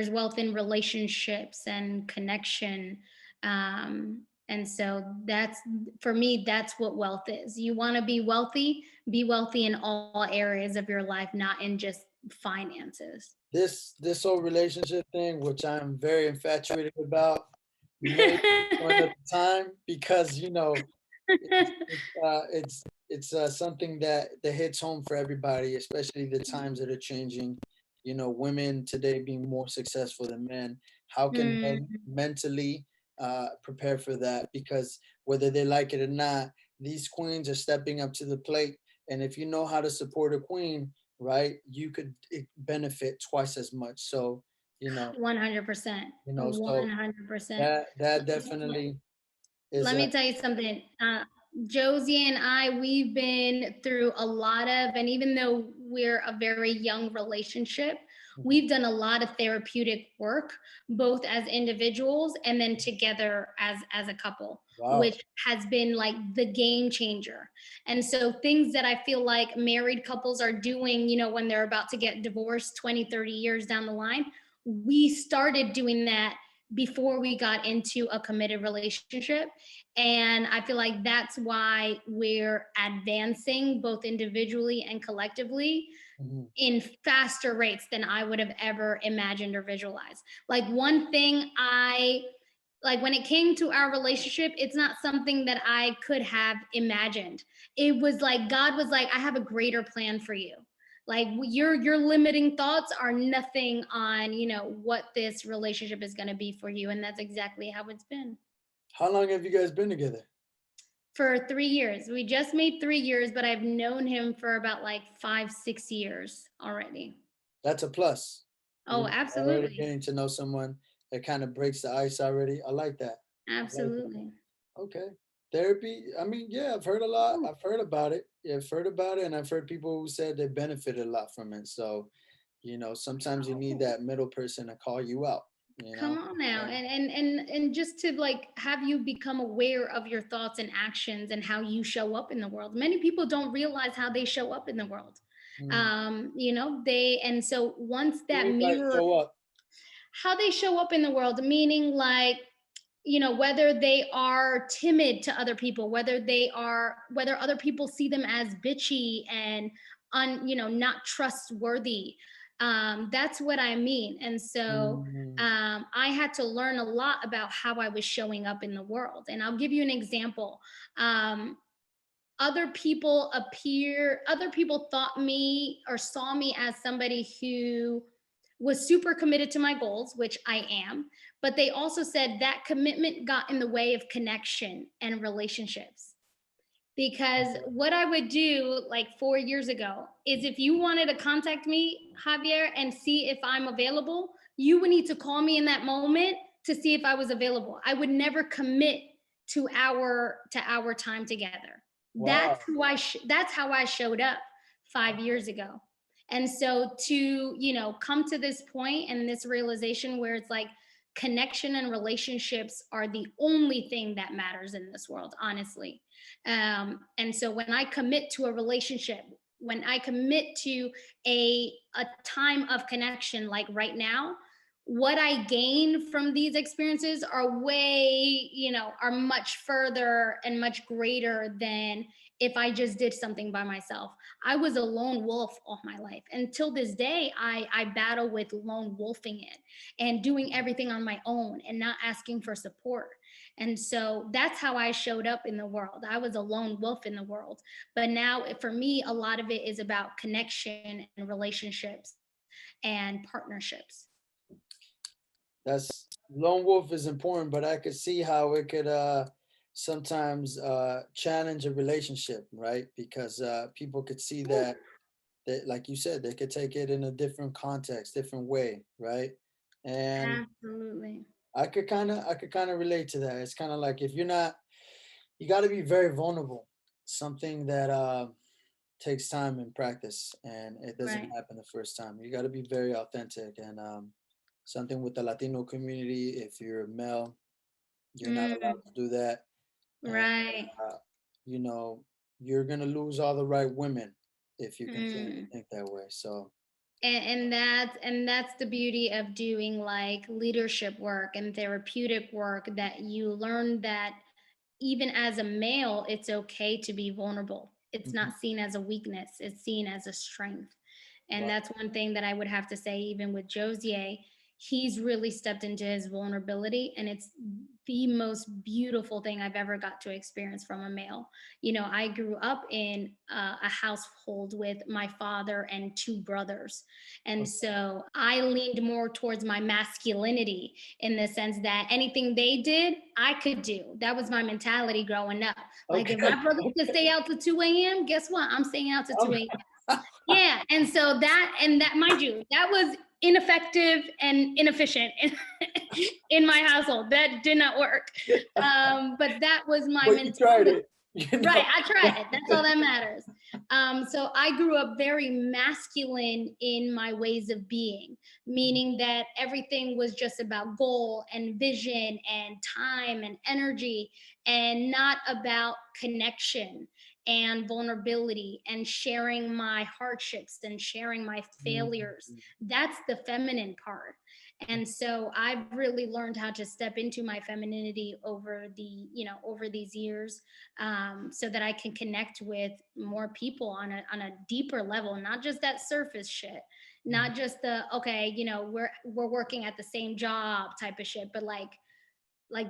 wealth in relationships and connection. And so that's, for me, that's what wealth is. You want to be wealthy in all areas of your life, not in just finances. this whole relationship thing, which I'm very infatuated about, maybe for another time because it's something that hits home for everybody, especially the times that are changing. Women today being more successful than men. How can men Mm, mentally prepare for that? Because whether they like it or not, these queens are stepping up to the plate. And if you know how to support a queen, right, you could benefit twice as much. So, you know, 100%. so 100%. that definitely is Let a. me tell you something. Josie and I, we've been through a lot of, and even though we're a very young relationship, Mhm. we've done a lot of therapeutic work, both as individuals and then together as a couple, Wow. which has been like the game changer. And so things that I feel like married couples are doing, when they're about to get divorced 20, 30 years down the line, we started doing that before we got into a committed relationship. And I feel like that's why we're advancing both individually and collectively Mhm. in faster rates than I would have ever imagined or visualized. Like one thing like when it came to our relationship, it's not something that I could have imagined. It was like God was like, I have a greater plan for you. Like your limiting thoughts are nothing on, what this relationship is going to be for you. And that's exactly how it's been. How long have you guys been together? For 3 years. We just made 3 years, but I've known him for about like 5, 6 years already. That's a plus. Oh, Already absolutely. getting to know someone that kind of breaks the ice already. I like that. I like that. Absolutely. Okay. Therapy. I mean, yeah, I've heard a lot. I've heard about it. Yeah, I've heard about it, and I've heard people who said they benefited a lot from it. So, sometimes you need that middle person to call you out. You Come know. on now. And, And just to like have you become aware of your thoughts and actions and how you show up in the world. Many people don't realize how they show up in the world. mm, They, and so once what do you that mean by mirror, show up? how they show up in the world, meaning like, whether they are timid to other people, whether other people see them as bitchy and not trustworthy. That's what I mean. And so Mm, I had to learn a lot about how I was showing up in the world. And I'll give you an example. um, other people thought me or saw me as somebody who was super committed to my goals, which I am, but they also said that commitment got in the way of connection and relationships. Because what I would do like 4 years ago is if you wanted to contact me, Javier, and see if I'm available, you would need to call me in that moment to see if I was available. I would never commit to our time together. Wow. That's how I showed up 5 years ago. And so to, come to this point and this realization where it's like connection and relationships are the only thing that matters in this world, honestly. And so when I commit to a relationship, when I commit to a time of connection, like right now, what I gain from these experiences are are much further and much greater than if I just did something by myself. I was a lone wolf all my life. Until this day, I battle with lone wolfing it and doing everything on my own and not asking for support. And so that's how I showed up in the world. I was a lone wolf in the world. But now, for me, a lot of it is about connection and relationships and partnerships. That's lone wolf is important, but I could see how it could sometimes challenge a relationship, right? Because people could see that, like you said, they could take it in a different context, different way, right? And Absolutely. I could kind of relate to that. It's kind of like if you're not, you got to be very vulnerable. Something that takes time and practice, and it doesn't Right. happen the first time. You got to be very authentic, and something with the Latino community. If you're a male, you're not Mm, allowed to do that, and right. uh, you know you're gonna lose all the right women if you continue to Mm. think that way. So And that's the beauty of doing like leadership work and therapeutic work, that you learn that even as a male, it's okay to be vulnerable. It's mhm, not seen as a weakness, it's seen as a strength. And wow, that's one thing that I would have to say, even with Josier, he's really stepped into his vulnerability. And it's the most beautiful thing I've ever got to experience from a male. I grew up in a household with my father and two brothers. And okay, so I leaned more towards my masculinity, in the sense that anything they did, I could do. That was my mentality growing up. Like if okay, my brother could stay out to 2 a.m., guess what? I'm staying out to 2 a.m. Yeah. And so that, mind you, that was ineffective and inefficient in my household. That did not work. But that was my but you tried mentality. it, Right, I tried it. That's all that matters. So I grew up very masculine in my ways of being, meaning that everything was just about goal and vision and time and energy, and not about connection and vulnerability and sharing my hardships and sharing my failures. Mhm. That's the feminine part. And so I've really learned how to step into my femininity over these years, so that I can connect with more people on a deeper level, not just that surface shit, Mhm. not just the okay, we're working at the same job type of shit, but like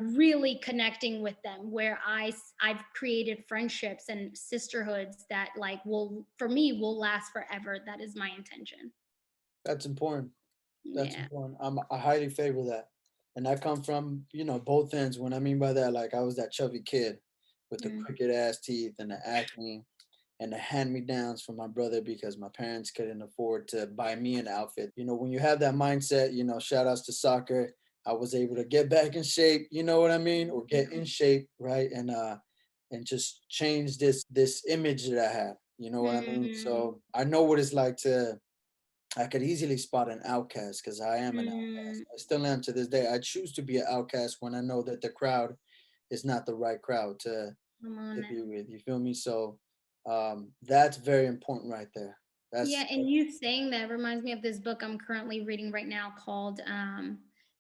really connecting with them, where I've created friendships and sisterhoods that like will for me will last forever. That is my intention. That's important. That's Yeah. important. I highly favor that. And I come from, both ends. What I mean by that, like I was that chubby kid with the Mm. crooked ass teeth and the acne and the hand me downs from my brother because my parents couldn't afford to buy me an outfit. When you have that mindset, shout outs to soccer. I was able to get back in shape, you know what I mean? Or get in shape, right? And just change this image that I had. You know what I mean? Mm. So I know what it's like to I could easily spot an outcast because I am an outcast. Mm. I still am to this day. I choose to be an outcast when I know that the crowd is not the right crowd Come on to now. be with. You feel me? So that's very important right there. Yeah, That's and you saying that reminds me of this book I'm currently reading right now called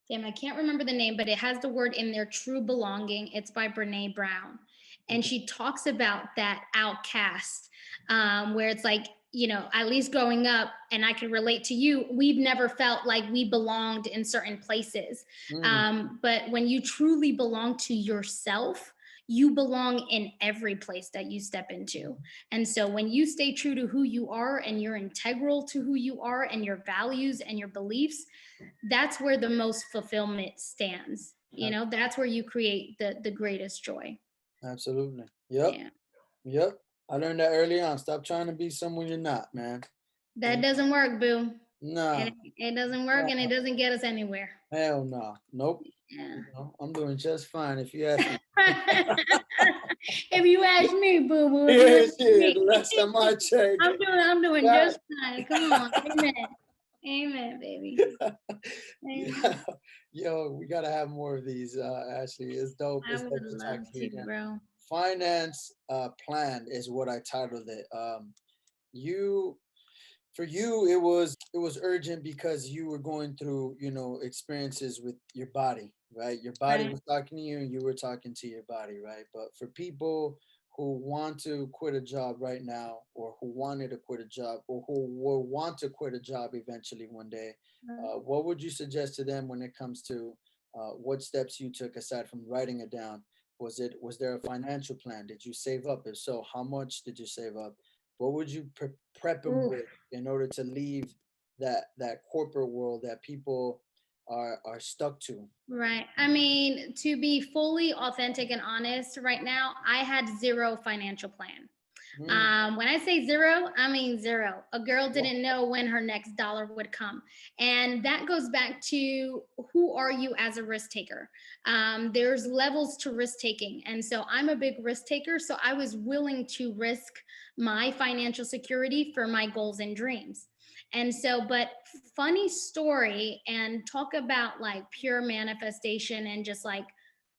damn, I can't remember the name, but it has the word in there, True Belonging. It's by Brene Brown. And okay. she talks about that outcast, where it's like, at least growing up, and I can relate to you, we've never felt like we belonged in certain places. Mm, But when you truly belong to yourself, you belong in every place that you step into. And so when you stay true to who you are and you're integral to who you are and your values and your beliefs, that's where the most fulfillment stands. You Ab- know, that's where you create the greatest joy. Absolutely. Yep. Yeah. Yep. I learned that early on. Stop trying to be someone you're not, man. That And doesn't work, boo. nah, It doesn't work and it nah, doesn't get us anywhere. hell no. Nope. Yeah. I'm doing just fine if you ask me. If you ask me, boo boo, if you Yeah, ask shit. me, The last time I checked, I'm doing God, just fine. Come on, amen, amen, baby, yeah, amen. yo, we gotta have more of these. Ashley, it's dope. I It's would dope to talk love to you to, again. bro. Finance plan is what I titled it. You for you it was urgent because you were going through experiences with your body, right? Your body Right. was talking to you and you were talking to your body, right? But for people who want to quit a job right now, or who wanted to quit a job, or who will want to quit a job eventually one day, Right. what would you suggest to them when it comes to what steps you took aside from writing it down? Was there a financial plan? Did you save up? If so, how much did you save up? What would you prep them Oof. with in order to leave that corporate world that people are stuck to? Right. I mean, to be fully authentic and honest, right now, I had zero financial plan. Mm, When I say zero, I mean zero. A girl wow. didn't know when her next dollar would come. And that goes back to, who are you as a risk taker? There's levels to risk taking. And so I'm a big risk taker. So I was willing to risk my financial security for my goals and dreams. And so, but funny story, and talk about like pure manifestation and just like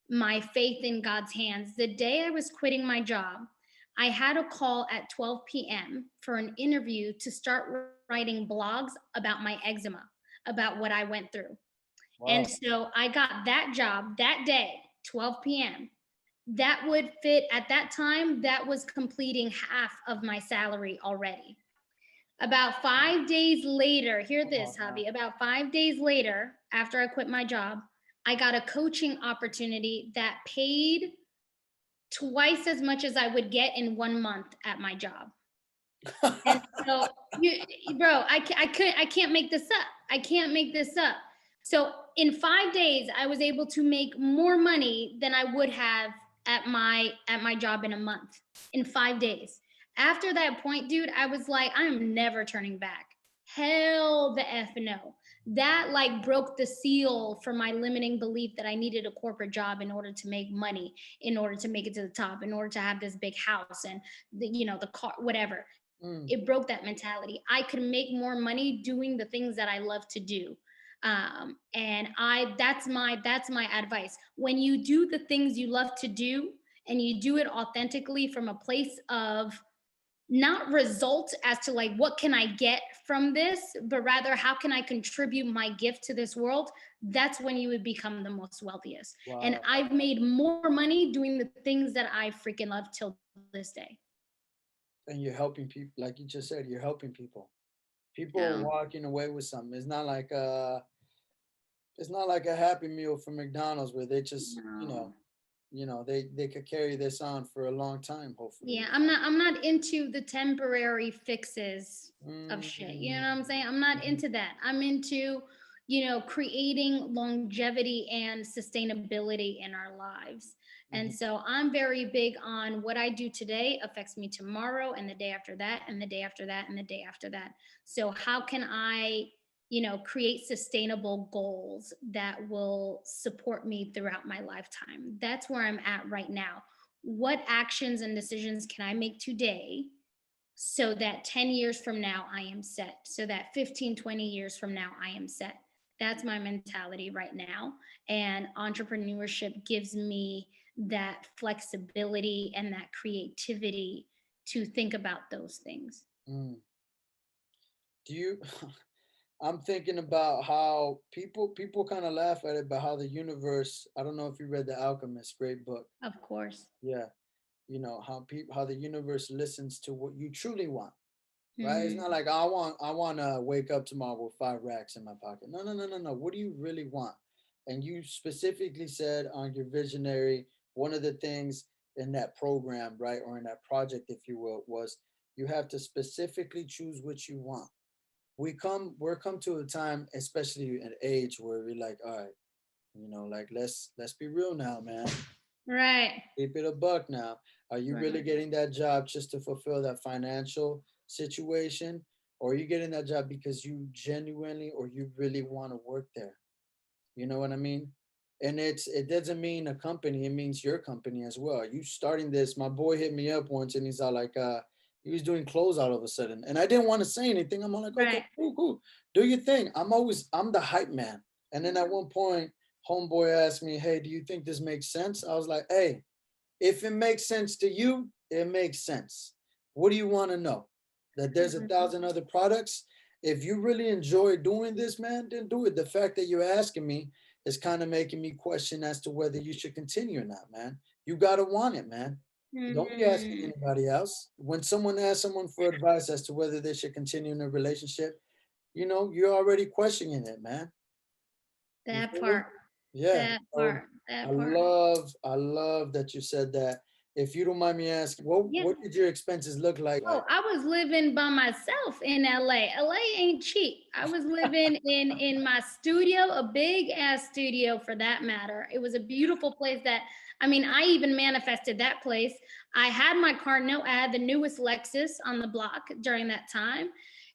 my faith in God's hands. The day I was quitting my job, I had a call at 12 p.m. for an interview to start writing blogs about my eczema, about what I went through. And Wow. so I got that job that day, 12 p.m. That would fit at that time, that was completing half of my salary already. About 5 days later, hear Come on this, now. Javi. About 5 days later, after I quit my job, I got a coaching opportunity that paid twice as much as I would get in 1 month at my job. And so, you, bro, I can't make this up. I can't make this up. So in 5 days, I was able to make more money than I would have at my job in a month. In 5 days. After that point, dude, I was like, I'm never turning back. Hell the F no. That like broke the seal for my limiting belief that I needed a corporate job in order to make money, in order to make it to the top, in order to have this big house and the car, whatever. Mm, It broke that mentality. I could make more money doing the things that I love to do. And I that's my advice. When you do the things you love to do and you do it authentically from a place of not results as to like what can I get from this, but rather how can I contribute my gift to this world, that's when you would become the most wealthiest. And wow. I've made more money doing the things that I freaking love till this day. And you're helping people, like you just said, you're helping people. People are Yeah. walking away with something. It's not like a Happy Meal from McDonald's where they just, No. they could carry this on for a long time, hopefully. Yeah, I'm not into the temporary fixes of shit. You know Mm, what I'm saying? I'm not mhm, into that. I'm into, creating longevity and sustainability in our lives. And mhm, so I'm very big on what I do today affects me tomorrow and the day after that and the day after that and the day after that. So how can I, create sustainable goals that will support me throughout my lifetime? That's where I'm at right now. What actions and decisions can I make today so that 10 years from now I am set? So that 15, 20 years from now I am set. That's my mentality right now. And entrepreneurship gives me that flexibility and that creativity to think about those things. mm. Do you? I'm thinking about how people kind of laugh at it, but how the universe. I don't know if you read The Alchemist, great book. Of course. Yeah, how the universe listens to what you truly want, right? It's Hmm. not like I want to wake up tomorrow with 5 racks in my pocket. No, no, no, no, no. What do you really want? And you specifically said on your visionary, one of the things in that program, right, or in that project, if you will, was you have to specifically choose what you want. We're come to a time, especially an age where we're like, all right, like let's be real now, man. Right. Keep it a buck now. Are you really Right. getting that job just to fulfill that financial situation? Or are you getting that job because you genuinely or you really want to work there? You know what I mean? And it doesn't mean a company, it means your company as well. You starting this, my boy hit me up once and he's all like, he was doing clothes all of a sudden. And I didn't want to say anything. I'm all like, okay, Right. cool, cool. Do your thing. I'm the hype man. And then at one point, homeboy asked me, hey, do you think this makes sense? I was like, hey, if it makes sense to you, it makes sense. What do you want to know? That there's a Mhm. thousand other products. If you really enjoy doing this, man, then do it. The fact that you're asking me is kind of making me question as to whether you should continue or not, man. You gotta want it, man. Don't be asking Mm, anybody else. When someone asks someone for advice as to whether they should continue in a relationship, you're already questioning it, man. You that feel me? part. Yeah. That So part. I That part. love, I love that you said that. If you don't mind me asking, what Yeah. what did your expenses look like? Oh, I was living by myself in LA. LA ain't cheap. I was living in my studio, a big ass studio for that matter. It was a beautiful place that I mean, I even manifested that place. I had my car note. I had the newest Lexus on the block during that time.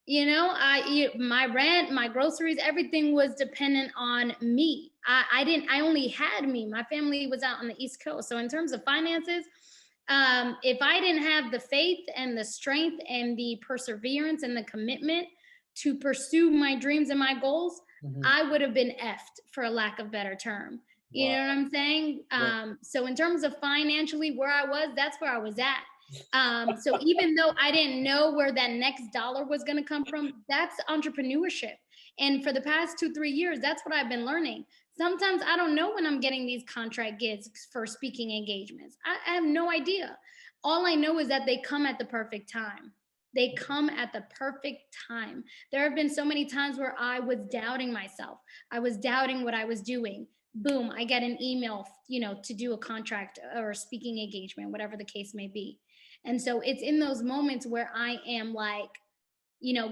My rent, my groceries, everything was dependent on me. I only had me. My family was out on the East Coast. So in terms of finances, if I didn't have the faith and the strength and the perseverance and the commitment to pursue my dreams and my goals, Mhm. I would have been effed, for a lack of better term. You know what Wow. I'm saying? Yeah. So in terms of financially where I was, that's where I was at. So even though I didn't know where that next dollar was going to come from, that's entrepreneurship. And for the past 2, 3 years, that's what I've been learning. Sometimes I don't know when I'm getting these contract gigs for speaking engagements. I have no idea. All I know is that they come at the perfect time. They come at the perfect time. There have been so many times where I was doubting myself. I was doubting what I was doing. Boom, I get an email, to do a contract or a speaking engagement, whatever the case may be. And so it's in those moments where I am like,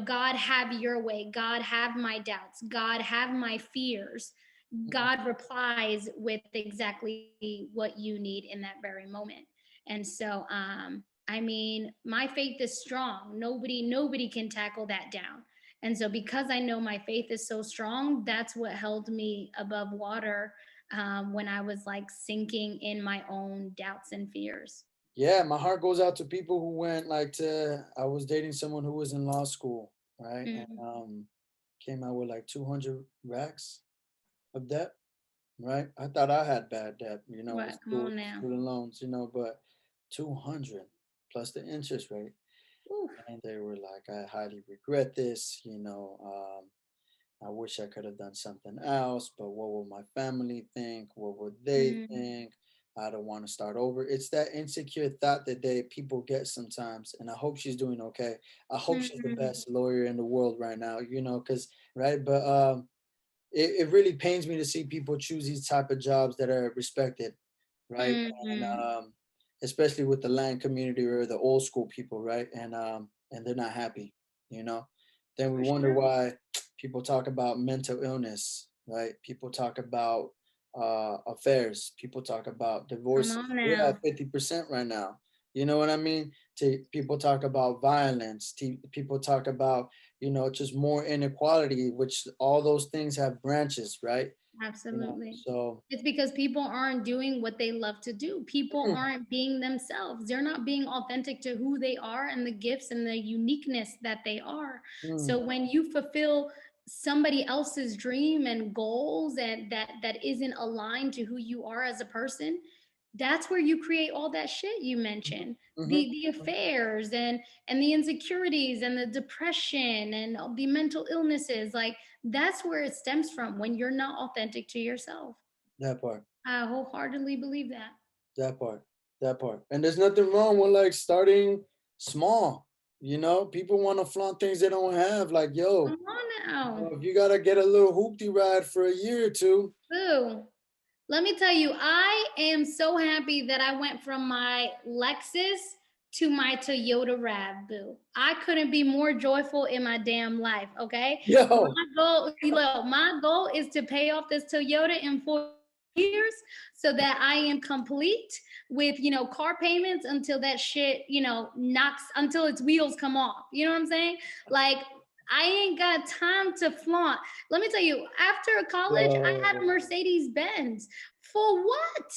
God, have your way. God, have my doubts. God, have my fears. Mhm. God replies with exactly what you need in that very moment. And so, I mean, my faith is strong. Nobody can tackle that down. And so, because I know my faith is so strong, that's what held me above water when I was like sinking in my own doubts and fears. Yeah, my heart goes out to people who went like to I was dating someone who was in law school, right? And Mm, came out with like 200 racks of debt, right? I thought I had bad debt, with right. Come on now. student loans, but 200 plus the interest rate. Oof. And they were like, I highly regret this, I wish I could have done something else, but what will my family think? What would they Mm, think? I don't want to start over. It's that insecure thought that people get sometimes. And I hope she's doing okay. I hope she's the mm, best lawyer in the world right now, because right. But it really pains me to see people choose these type of jobs that are respected, right? And mm, especially with the land community or the old school people, right? And they're not happy, you know. Then we for wonder sure. why people talk about mental illness, right? People talk about affairs. People talk about Come divorces. on We're now. at 50% right now. You know what I mean? People talk about violence. People talk about just more inequality, which all those things have branches, right? Absolutely. So It's because people aren't doing what they love to do. People mm, aren't being themselves. They're not being authentic to who they are and the gifts and the uniqueness that they are. mm, So when you fulfill somebody else's dream and goals and that isn't aligned to who you are as a person, that's where you create all that shit you mhm, mentioned. mhm. The affairs and the insecurities and the depression and the mental illnesses, like that's where it stems from when you're not authentic to yourself. That part, I wholeheartedly believe that. that part, that part. And there's nothing wrong with like starting small. People want to flaunt things they don't have. Like, yo, Come on now. if you gotta get a little hoopty ride for a year or two, Boo. Let me tell you, I am so happy that I went from my Lexus to my Toyota RAV4. I couldn't be more joyful in my damn life, okay? Yo, My goal is to pay off this Toyota in 4 years so that I am complete with, car payments until that shit, knocks until its wheels come off. You know what I'm saying? Like, I ain't got time to flaunt. Let me tell you, after college, I had a yo, Mercedes Benz. For what?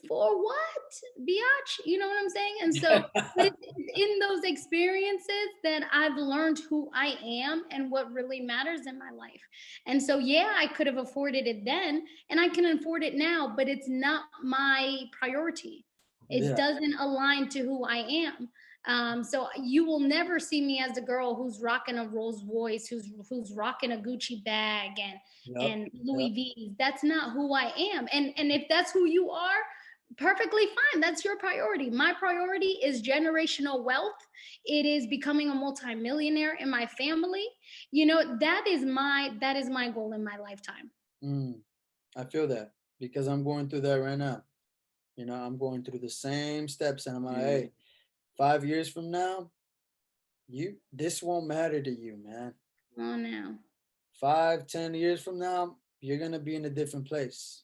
For what? Biatch, you know what I'm saying? And so, but it's in those experiences that I've learned who I am and what really matters in my life. And so, yeah, I could have afforded it then and I can afford it now, but it's not my priority. It yeah, doesn't align to who I am. So you will never see me as the girl who's rocking a Rolls Royce, who's rocking a Gucci bag yep, and yep. Louis V's. That's not who I am. And if that's who you are, perfectly fine. That's your priority. My priority is generational wealth. It is becoming a multimillionaire in my family. That is my goal in my lifetime. Mm, I feel that because I'm going through that right now. I'm going through the same steps, and I'm like, Mm. hey, 5 years from now, this won't matter to you, man. Oh no. 5, 10 years from now, you're gonna be in a different place,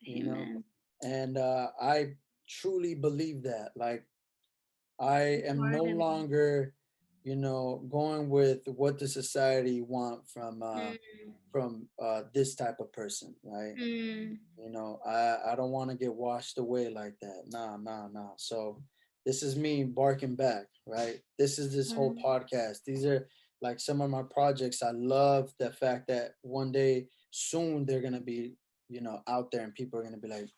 you know. Amen. And I truly believe that. Like, I am no Pardon longer, going with what the society want me. from this type of person, right? Mm, I don't want to get washed away like that. Nah, nah, nah. So this is me barking back, right? This is this whole mm, podcast. These are like some of my projects. I love the fact that one day soon they're gonna be, out there and people are gonna be like,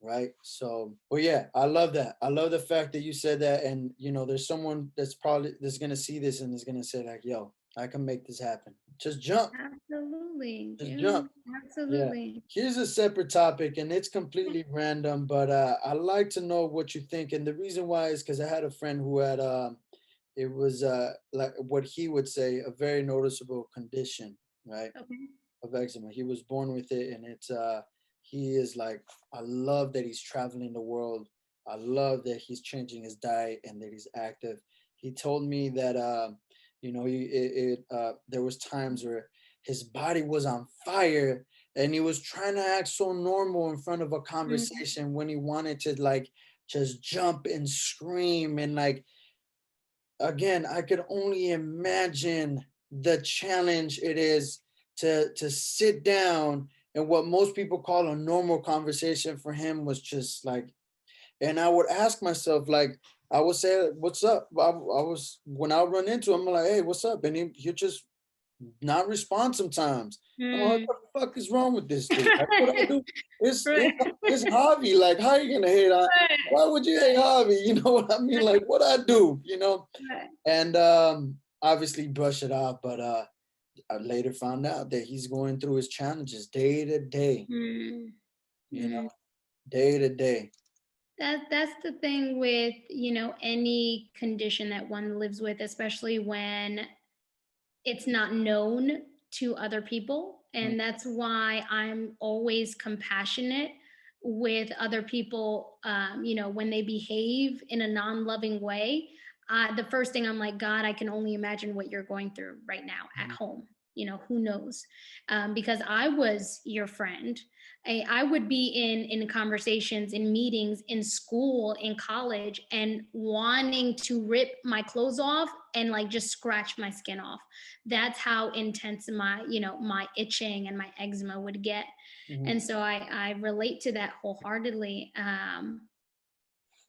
right? So, but yeah, I love that. I love the fact that you said that, and there's someone that's gonna see this and is gonna say like, "Yo, I can make this happen. Just jump, absolutely. just Yeah, jump." Yeah. absolutely. Here's a separate topic, and it's completely random, but I like to know what you think. And the reason why is because I had a friend who had it was like what he would say a very noticeable condition, right? Okay. Of eczema. He was born with it, and it's he is like, I love that he's traveling the world. I love that he's changing his diet and that he's active. He told me that there was times where his body was on fire and he was trying to act so normal in front of a Mm, conversation when he wanted to like just jump and scream and like, again, I could only imagine the challenge it is to sit down, and what most people call a normal conversation for him was just like, and I would ask myself like, I would say, "What's up?" I was when I would run into him, I'm like, "Hey, what's up?" And he just not respond sometimes. I'm like, mm. what the fuck is wrong with this dude? Like, what I do? It's Right. it's it's Javi. Like, how you gonna hate on? Right. Why would you hate Javi? You know what I mean? Like, what I do? Right. And obviously brush it off. But I later found out that he's going through his challenges day to day. Mm, You know, mm. day to day. That's the thing with, any condition that one lives with, especially when it's not known to other people. Mm, And that's why I'm always compassionate with other people, when they behave in a non-loving way. The first thing I'm like, God, I can only imagine what you're going through right now at mm, home. Who knows? Because I was your friend. I would be in conversations, in meetings, in school, in college, and wanting to rip my clothes off and like just scratch my skin off. That's how intense my itching and my eczema would get. mm, And so I relate to that wholeheartedly.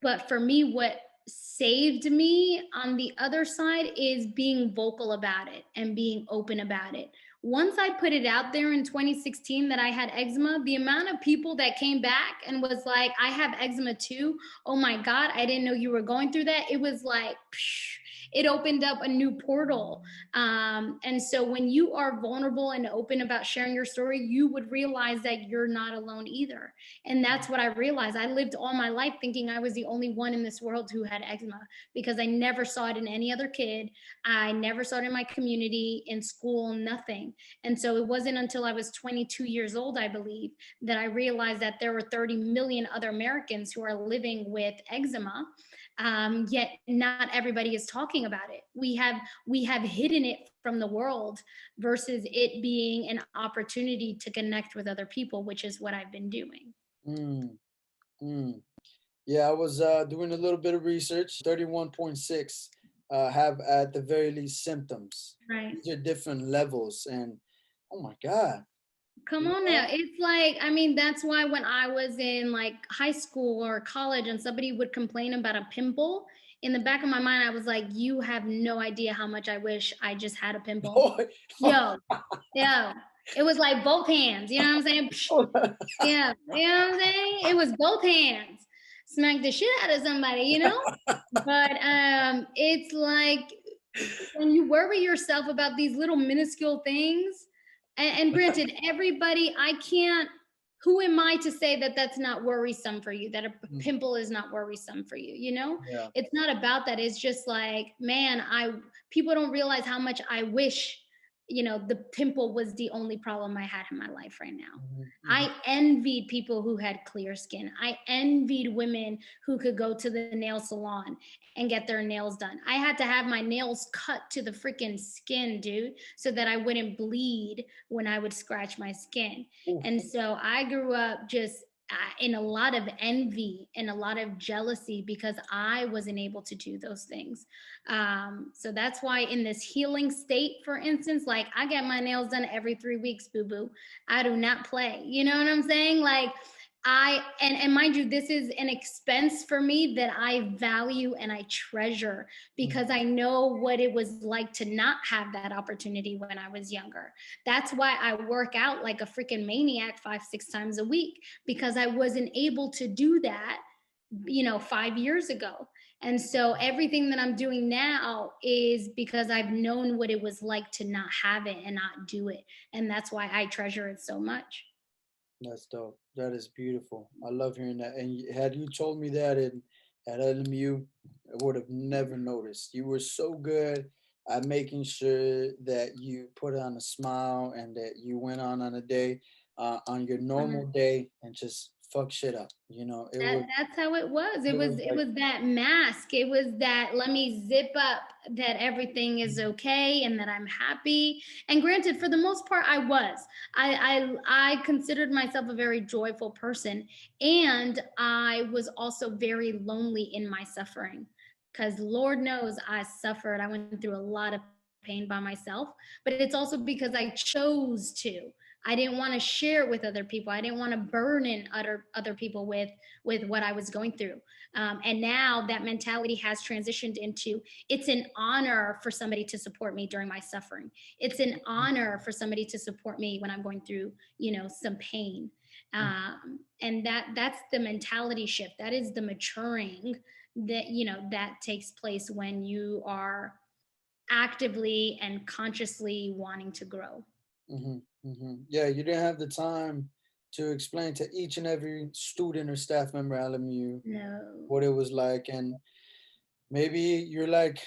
But for me, what saved me on the other side is being vocal about it and being open about it. Once I put it out there in 2016 that I had eczema, the amount of people that came back and was like, I have eczema too. Oh my God, I didn't know you were going through that. It was like, psh, It opened up a new portal. And so when you are vulnerable and open about sharing your story, you would realize that you're not alone either. And that's what I realized. I lived all my life thinking I was the only one in this world who had eczema, because I never saw it in any other kid. I never saw it in my community, in school, nothing. And so it wasn't until I was 22 years old, I believe, that I realized that there were 30 million other Americans who are living with eczema. Yet not everybody is talking about it. We have hidden it from the world versus it being an opportunity to connect with other people, which is what I've been doing. Mm, mm. Yeah, I was doing a little bit of research. 31.6 have at the very least symptoms. Right. These are different levels, and oh my God, Come you on now. know, It's like, I mean, that's why when I was in like high school or college and somebody would complain about a pimple, in the back of my mind, I was like, you have no idea how much I wish I just had a pimple. boy. Yo, yo. It was like both hands. You know what I'm saying? Psh, yeah. You know what I'm saying? It was both hands. Smack the shit out of somebody, you know? But it's like when you worry yourself about these little minuscule things, and granted, everybody, I can't, who am I to say that that's not worrisome for you, that a Mm, pimple is not worrisome for you, you know? yeah. It's not about that. It's just like, man, people don't realize how much I wish, the pimple was the only problem I had in my life right now. Mhm, mhm. I envied people who had clear skin. I envied women who could go to the nail salon and get their nails done. I had to have my nails cut to the freaking skin, dude, so that I wouldn't bleed when I would scratch my skin. Oof. And so I grew up just in a lot of envy and a lot of jealousy because I wasn't able to do those things. So that's why in this healing state, for instance, like I get my nails done every 3 weeks, boo boo. I do not play. You know what I'm saying? Like and mind you, this is an expense for me that I value and I treasure Mm, because I know what it was like to not have that opportunity when I was younger. That's why I work out like a freaking maniac 5 6 times a week, because I wasn't able to do that 5 years ago. And so everything that I'm doing now is because I've known what it was like to not have it and not do it. And that's why I treasure it so much. that's dope. That is beautiful. I love hearing that. And had you told me that at LMU, I would have never noticed. You were so good at making sure that you put on a smile and that you went on a day, on your normal Mhm. day, and just fuck shit up. That's how it was. It It was was it like, was that mask. It was that let me zip up that everything is okay and that I'm happy. And granted, for the most part, I was. I considered myself a very joyful person, and I was also very lonely in my suffering. Because Lord knows I suffered. I went through a lot of pain by myself, but it's also because I chose to. I didn't want to share it with other people. I didn't want to burden other people with what I was going through. And now that mentality has transitioned into it's an honor for somebody to support me during my suffering. It's an honor for somebody to support me when I'm going through, some pain. And that's the mentality shift. That is the maturing that takes place when you are actively and consciously wanting to grow. yeah, you didn't have the time to explain to each and every student or staff member at LMU No. what it was like. And maybe you're like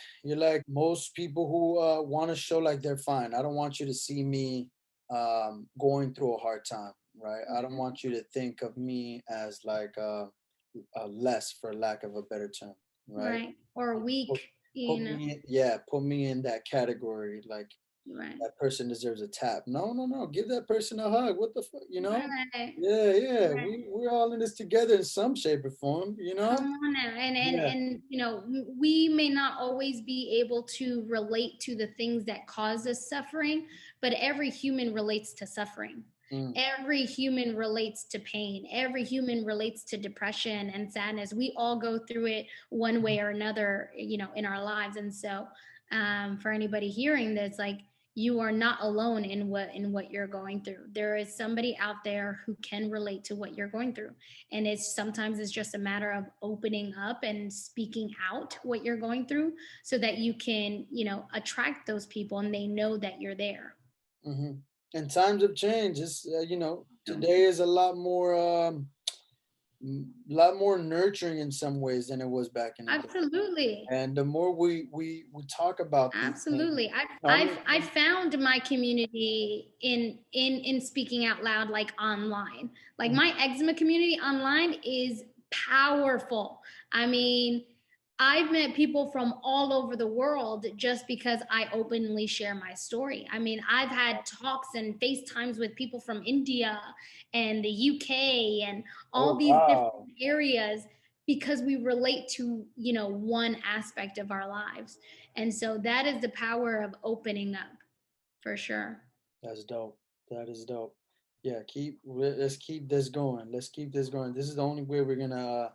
most people who want to show like they're fine. I don't want you to see me going through a hard time, right? I don't want you to think of me as like less, for lack of a better term, right? Right. Or put, weak, put me in, yeah, put me in that category, like right. that person deserves a tap. No, no, no, give that person a hug. What the fuck, Right. Yeah, yeah, Right. we're all in this together in some shape or form. Come on now. Yeah. And we may not always be able to relate to the things that cause us suffering, but every human relates to suffering. Mm, Every human relates to pain. Every human relates to depression and sadness. We all go through it one way or another, in our lives. And so, for anybody hearing this, like, you are not alone in what you're going through. There is somebody out there who can relate to what you're going through. And it's just a matter of opening up and speaking out what you're going through so that you can, attract those people and they know that you're there. Hmm. And times have changed. It's So, today is a lot more nurturing in some ways than it was back in the day. absolutely. And the more we talk about these things, Absolutely. I mean, I've found my community in speaking out loud, like online. Like my eczema community online is powerful. I mean, I've met people from all over the world just because I openly share my story. I mean, I've had talks and FaceTimes with people from India and the UK and all oh these different wow, areas because we relate to, one aspect of our lives. And so that is the power of opening up for sure. that's dope. That is dope. Yeah, let's keep this going. Let's keep this going. This is the only way we're gonna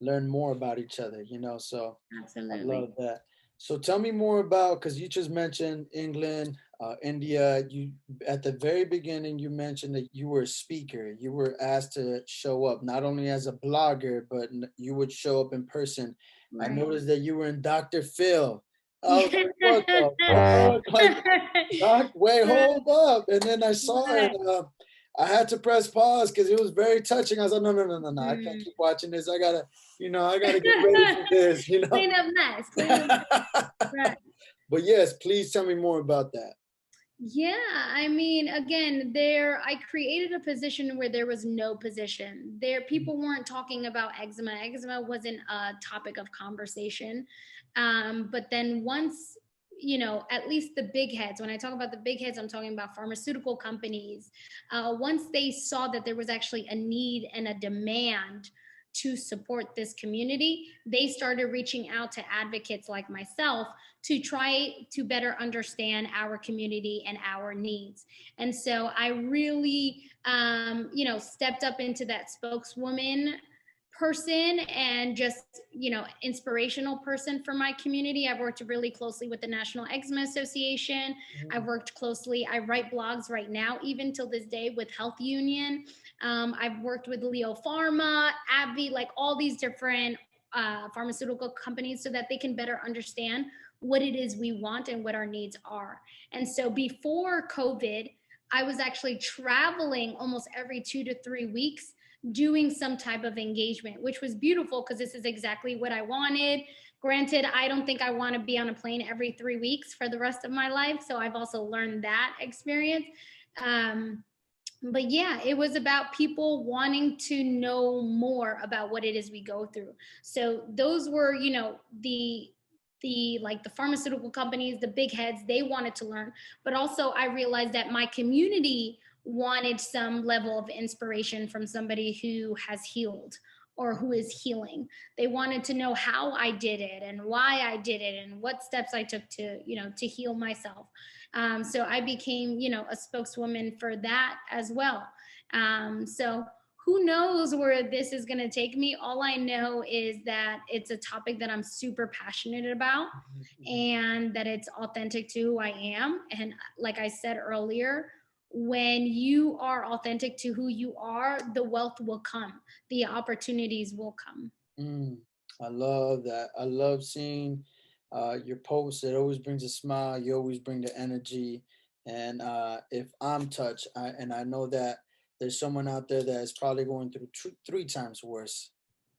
learn more about each other. So I love Absolutely. that. So tell me more about, because you just mentioned England, India. You at the very beginning you mentioned that you were a speaker. You were asked to show up not only as a blogger, but you would show up in person. I Right. noticed that you were in Dr. Phil. I was like, what the fuck? Like, Doc, wait, hold up. And then I saw it. Right. I had to press pause because it was very touching. I was like, no, no, no, no, no. I can't Mm. keep watching this. I gotta get ready for this, Clean up nice. Clean up nice. Right. But yes, please tell me more about that. Yeah, I mean, again, I created a position where there was no position. There, people weren't talking about eczema. Eczema wasn't a topic of conversation. But then once, at least the big heads, when I talk about the big heads, I'm talking about pharmaceutical companies. Once they saw that there was actually a need and a demand to support this community, they started reaching out to advocates like myself to try to better understand our community and our needs. And so I really, stepped up into that spokeswoman person and just, inspirational person for my community. I've worked really closely with the National Eczema Association. I've Mhm. worked closely, I write blogs right now, even till this day, with Health Union. I've worked with Leo Pharma, AbbVie, like all these different pharmaceutical companies so that they can better understand what it is we want and what our needs are. And so before COVID, I was actually traveling almost every 2 to 3 weeks doing some type of engagement, which was beautiful because this is exactly what I wanted. Granted, I don't think I want to be on a plane every 3 weeks for the rest of my life. So I've also learned that experience. Um, but yeah, it was about people wanting to know more about what it is we go through. So those were, the like the pharmaceutical companies, the big heads, they wanted to learn. But also I realized that my community wanted some level of inspiration from somebody who has healed or who is healing. They wanted to know how I did it and why I did it and what steps I took to, to heal myself. So I became, a spokeswoman for that as well. So who knows where this is going to take me? All I know is that it's a topic that I'm super passionate about Mhm. and that it's authentic to who I am. And like I said earlier, when you are authentic to who you are, the wealth will come, the opportunities will come. Mm, I love that. I love seeing your posts. It always brings a smile. You always bring the energy. And if I'm touched, and I know that there's someone out there that is probably going through three times worse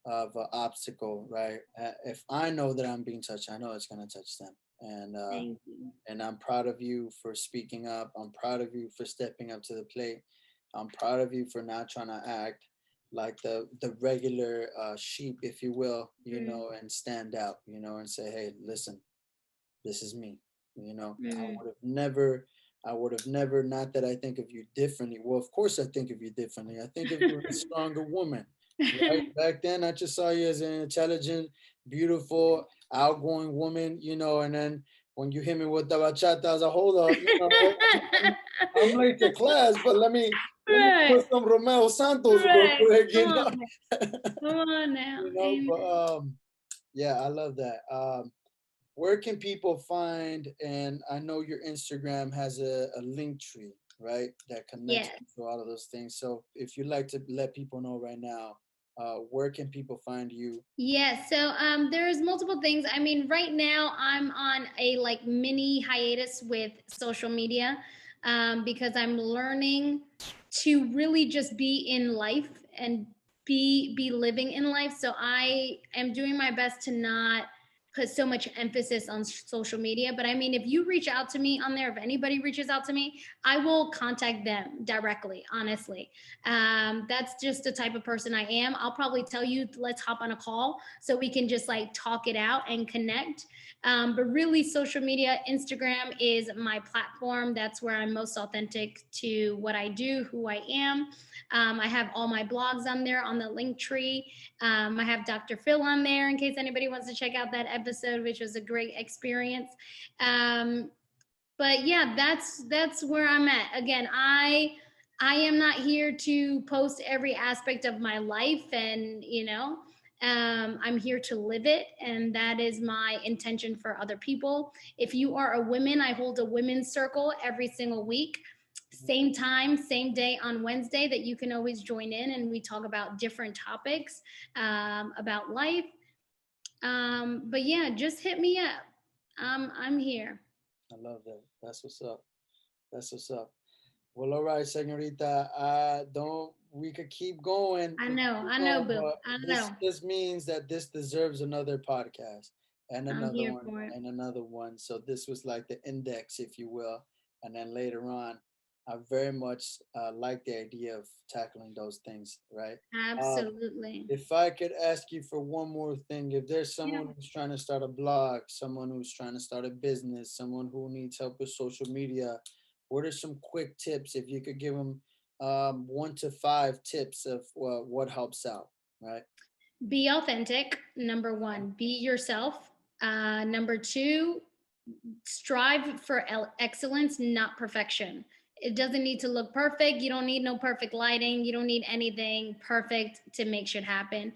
of an obstacle, right? If I know that I'm being touched, I know it's going to touch them. Thank you. And I'm proud of you for speaking up. I'm proud of you for stepping up to the plate. I'm proud of you for not trying to act like the regular sheep, if you will, Mm, and stand out, and say, hey, listen, this is me. mm, I would have never, not that I think of you differently. Well, of course I think of you differently. I think of you as a stronger woman, right? Back then I just saw you as an intelligent, beautiful, outgoing woman, and then when you hit me with the bachata, I was like, hold up, I'm late to class, but let me right, put some Romeo Santos real right. quick, Come on now. Come on now. but Amen. yeah, I love that. where can people find, and I know your Instagram has a link tree, right? That connects Yes. to all of those things. So if you'd like to let people know right now, where can people find you? Yes, so there's multiple things. I mean, right now I'm on a like mini hiatus with social media because I'm learning to really just be in life and be living in life. So I am doing my best to not put so much emphasis on social media. But I mean, if you reach out to me on there, if anybody reaches out to me, I will contact them directly, honestly. That's just the type of person I am. I'll probably tell you, let's hop on a call so we can just like talk it out and connect. But really, social media, Instagram is my platform. That's where I'm most authentic to what I do, who I am. I have all my blogs on there on the link tree. I have Dr. Phil on there in case anybody wants to check out that episode, which was a great experience. But yeah, that's where I'm at. Again, I am not here to post every aspect of my life, and I'm here to live it, and that is my intention for other people. If you are a woman, I hold a women's circle every single week, same time, same day on Wednesday, that you can always join in, and we talk about different topics about life. But yeah, just hit me up. I'm here. I love that. That's what's up. That's what's up. Well, all right, señorita. Don't we could keep going. I We could know, keep I know, going, boo. but I this know. just means that this deserves another podcast and I'm another here one for it. and another one. So this was like the index, if you will. And then later on, I very much like the idea of tackling those things, right? Um, Absolutely. if I could ask you for one more thing, if there's Yeah. someone who's trying to start a blog, someone who's trying to start a business, someone who needs help with social media, what are some quick tips if you could give them 1 to 5 tips of what helps out, right? Be authentic, number one. Be yourself. Number two, strive for excellence, not perfection. It doesn't need to look perfect. You don't need no perfect lighting. You don't need anything perfect to make shit happen.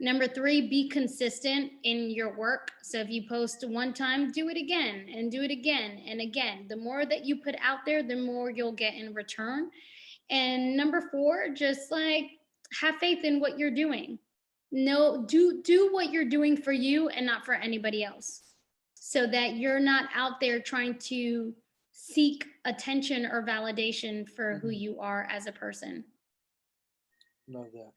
Number three, be consistent in your work. So if you post one time, do it again and do it again and again. The more that you put out there, the more you'll get in return. And number four, just like have faith in what you're doing. No, do what you're doing for you and not for anybody else. So that you're not out there trying to seek attention or validation for who Mhm. you are as a person. Love that.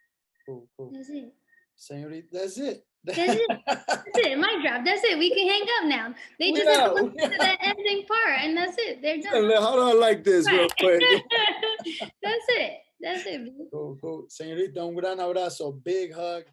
Cool, cool. That's it. Senorita, that's it. That's it. That's it. Mic drop. That's it. We can hang up now. They We just have to out. listen to that ending part, and that's it. They're done. Hold on like this real Right. quick. That's it. That's it. Cool, cool. Señorita, un gran abrazo. Big hug.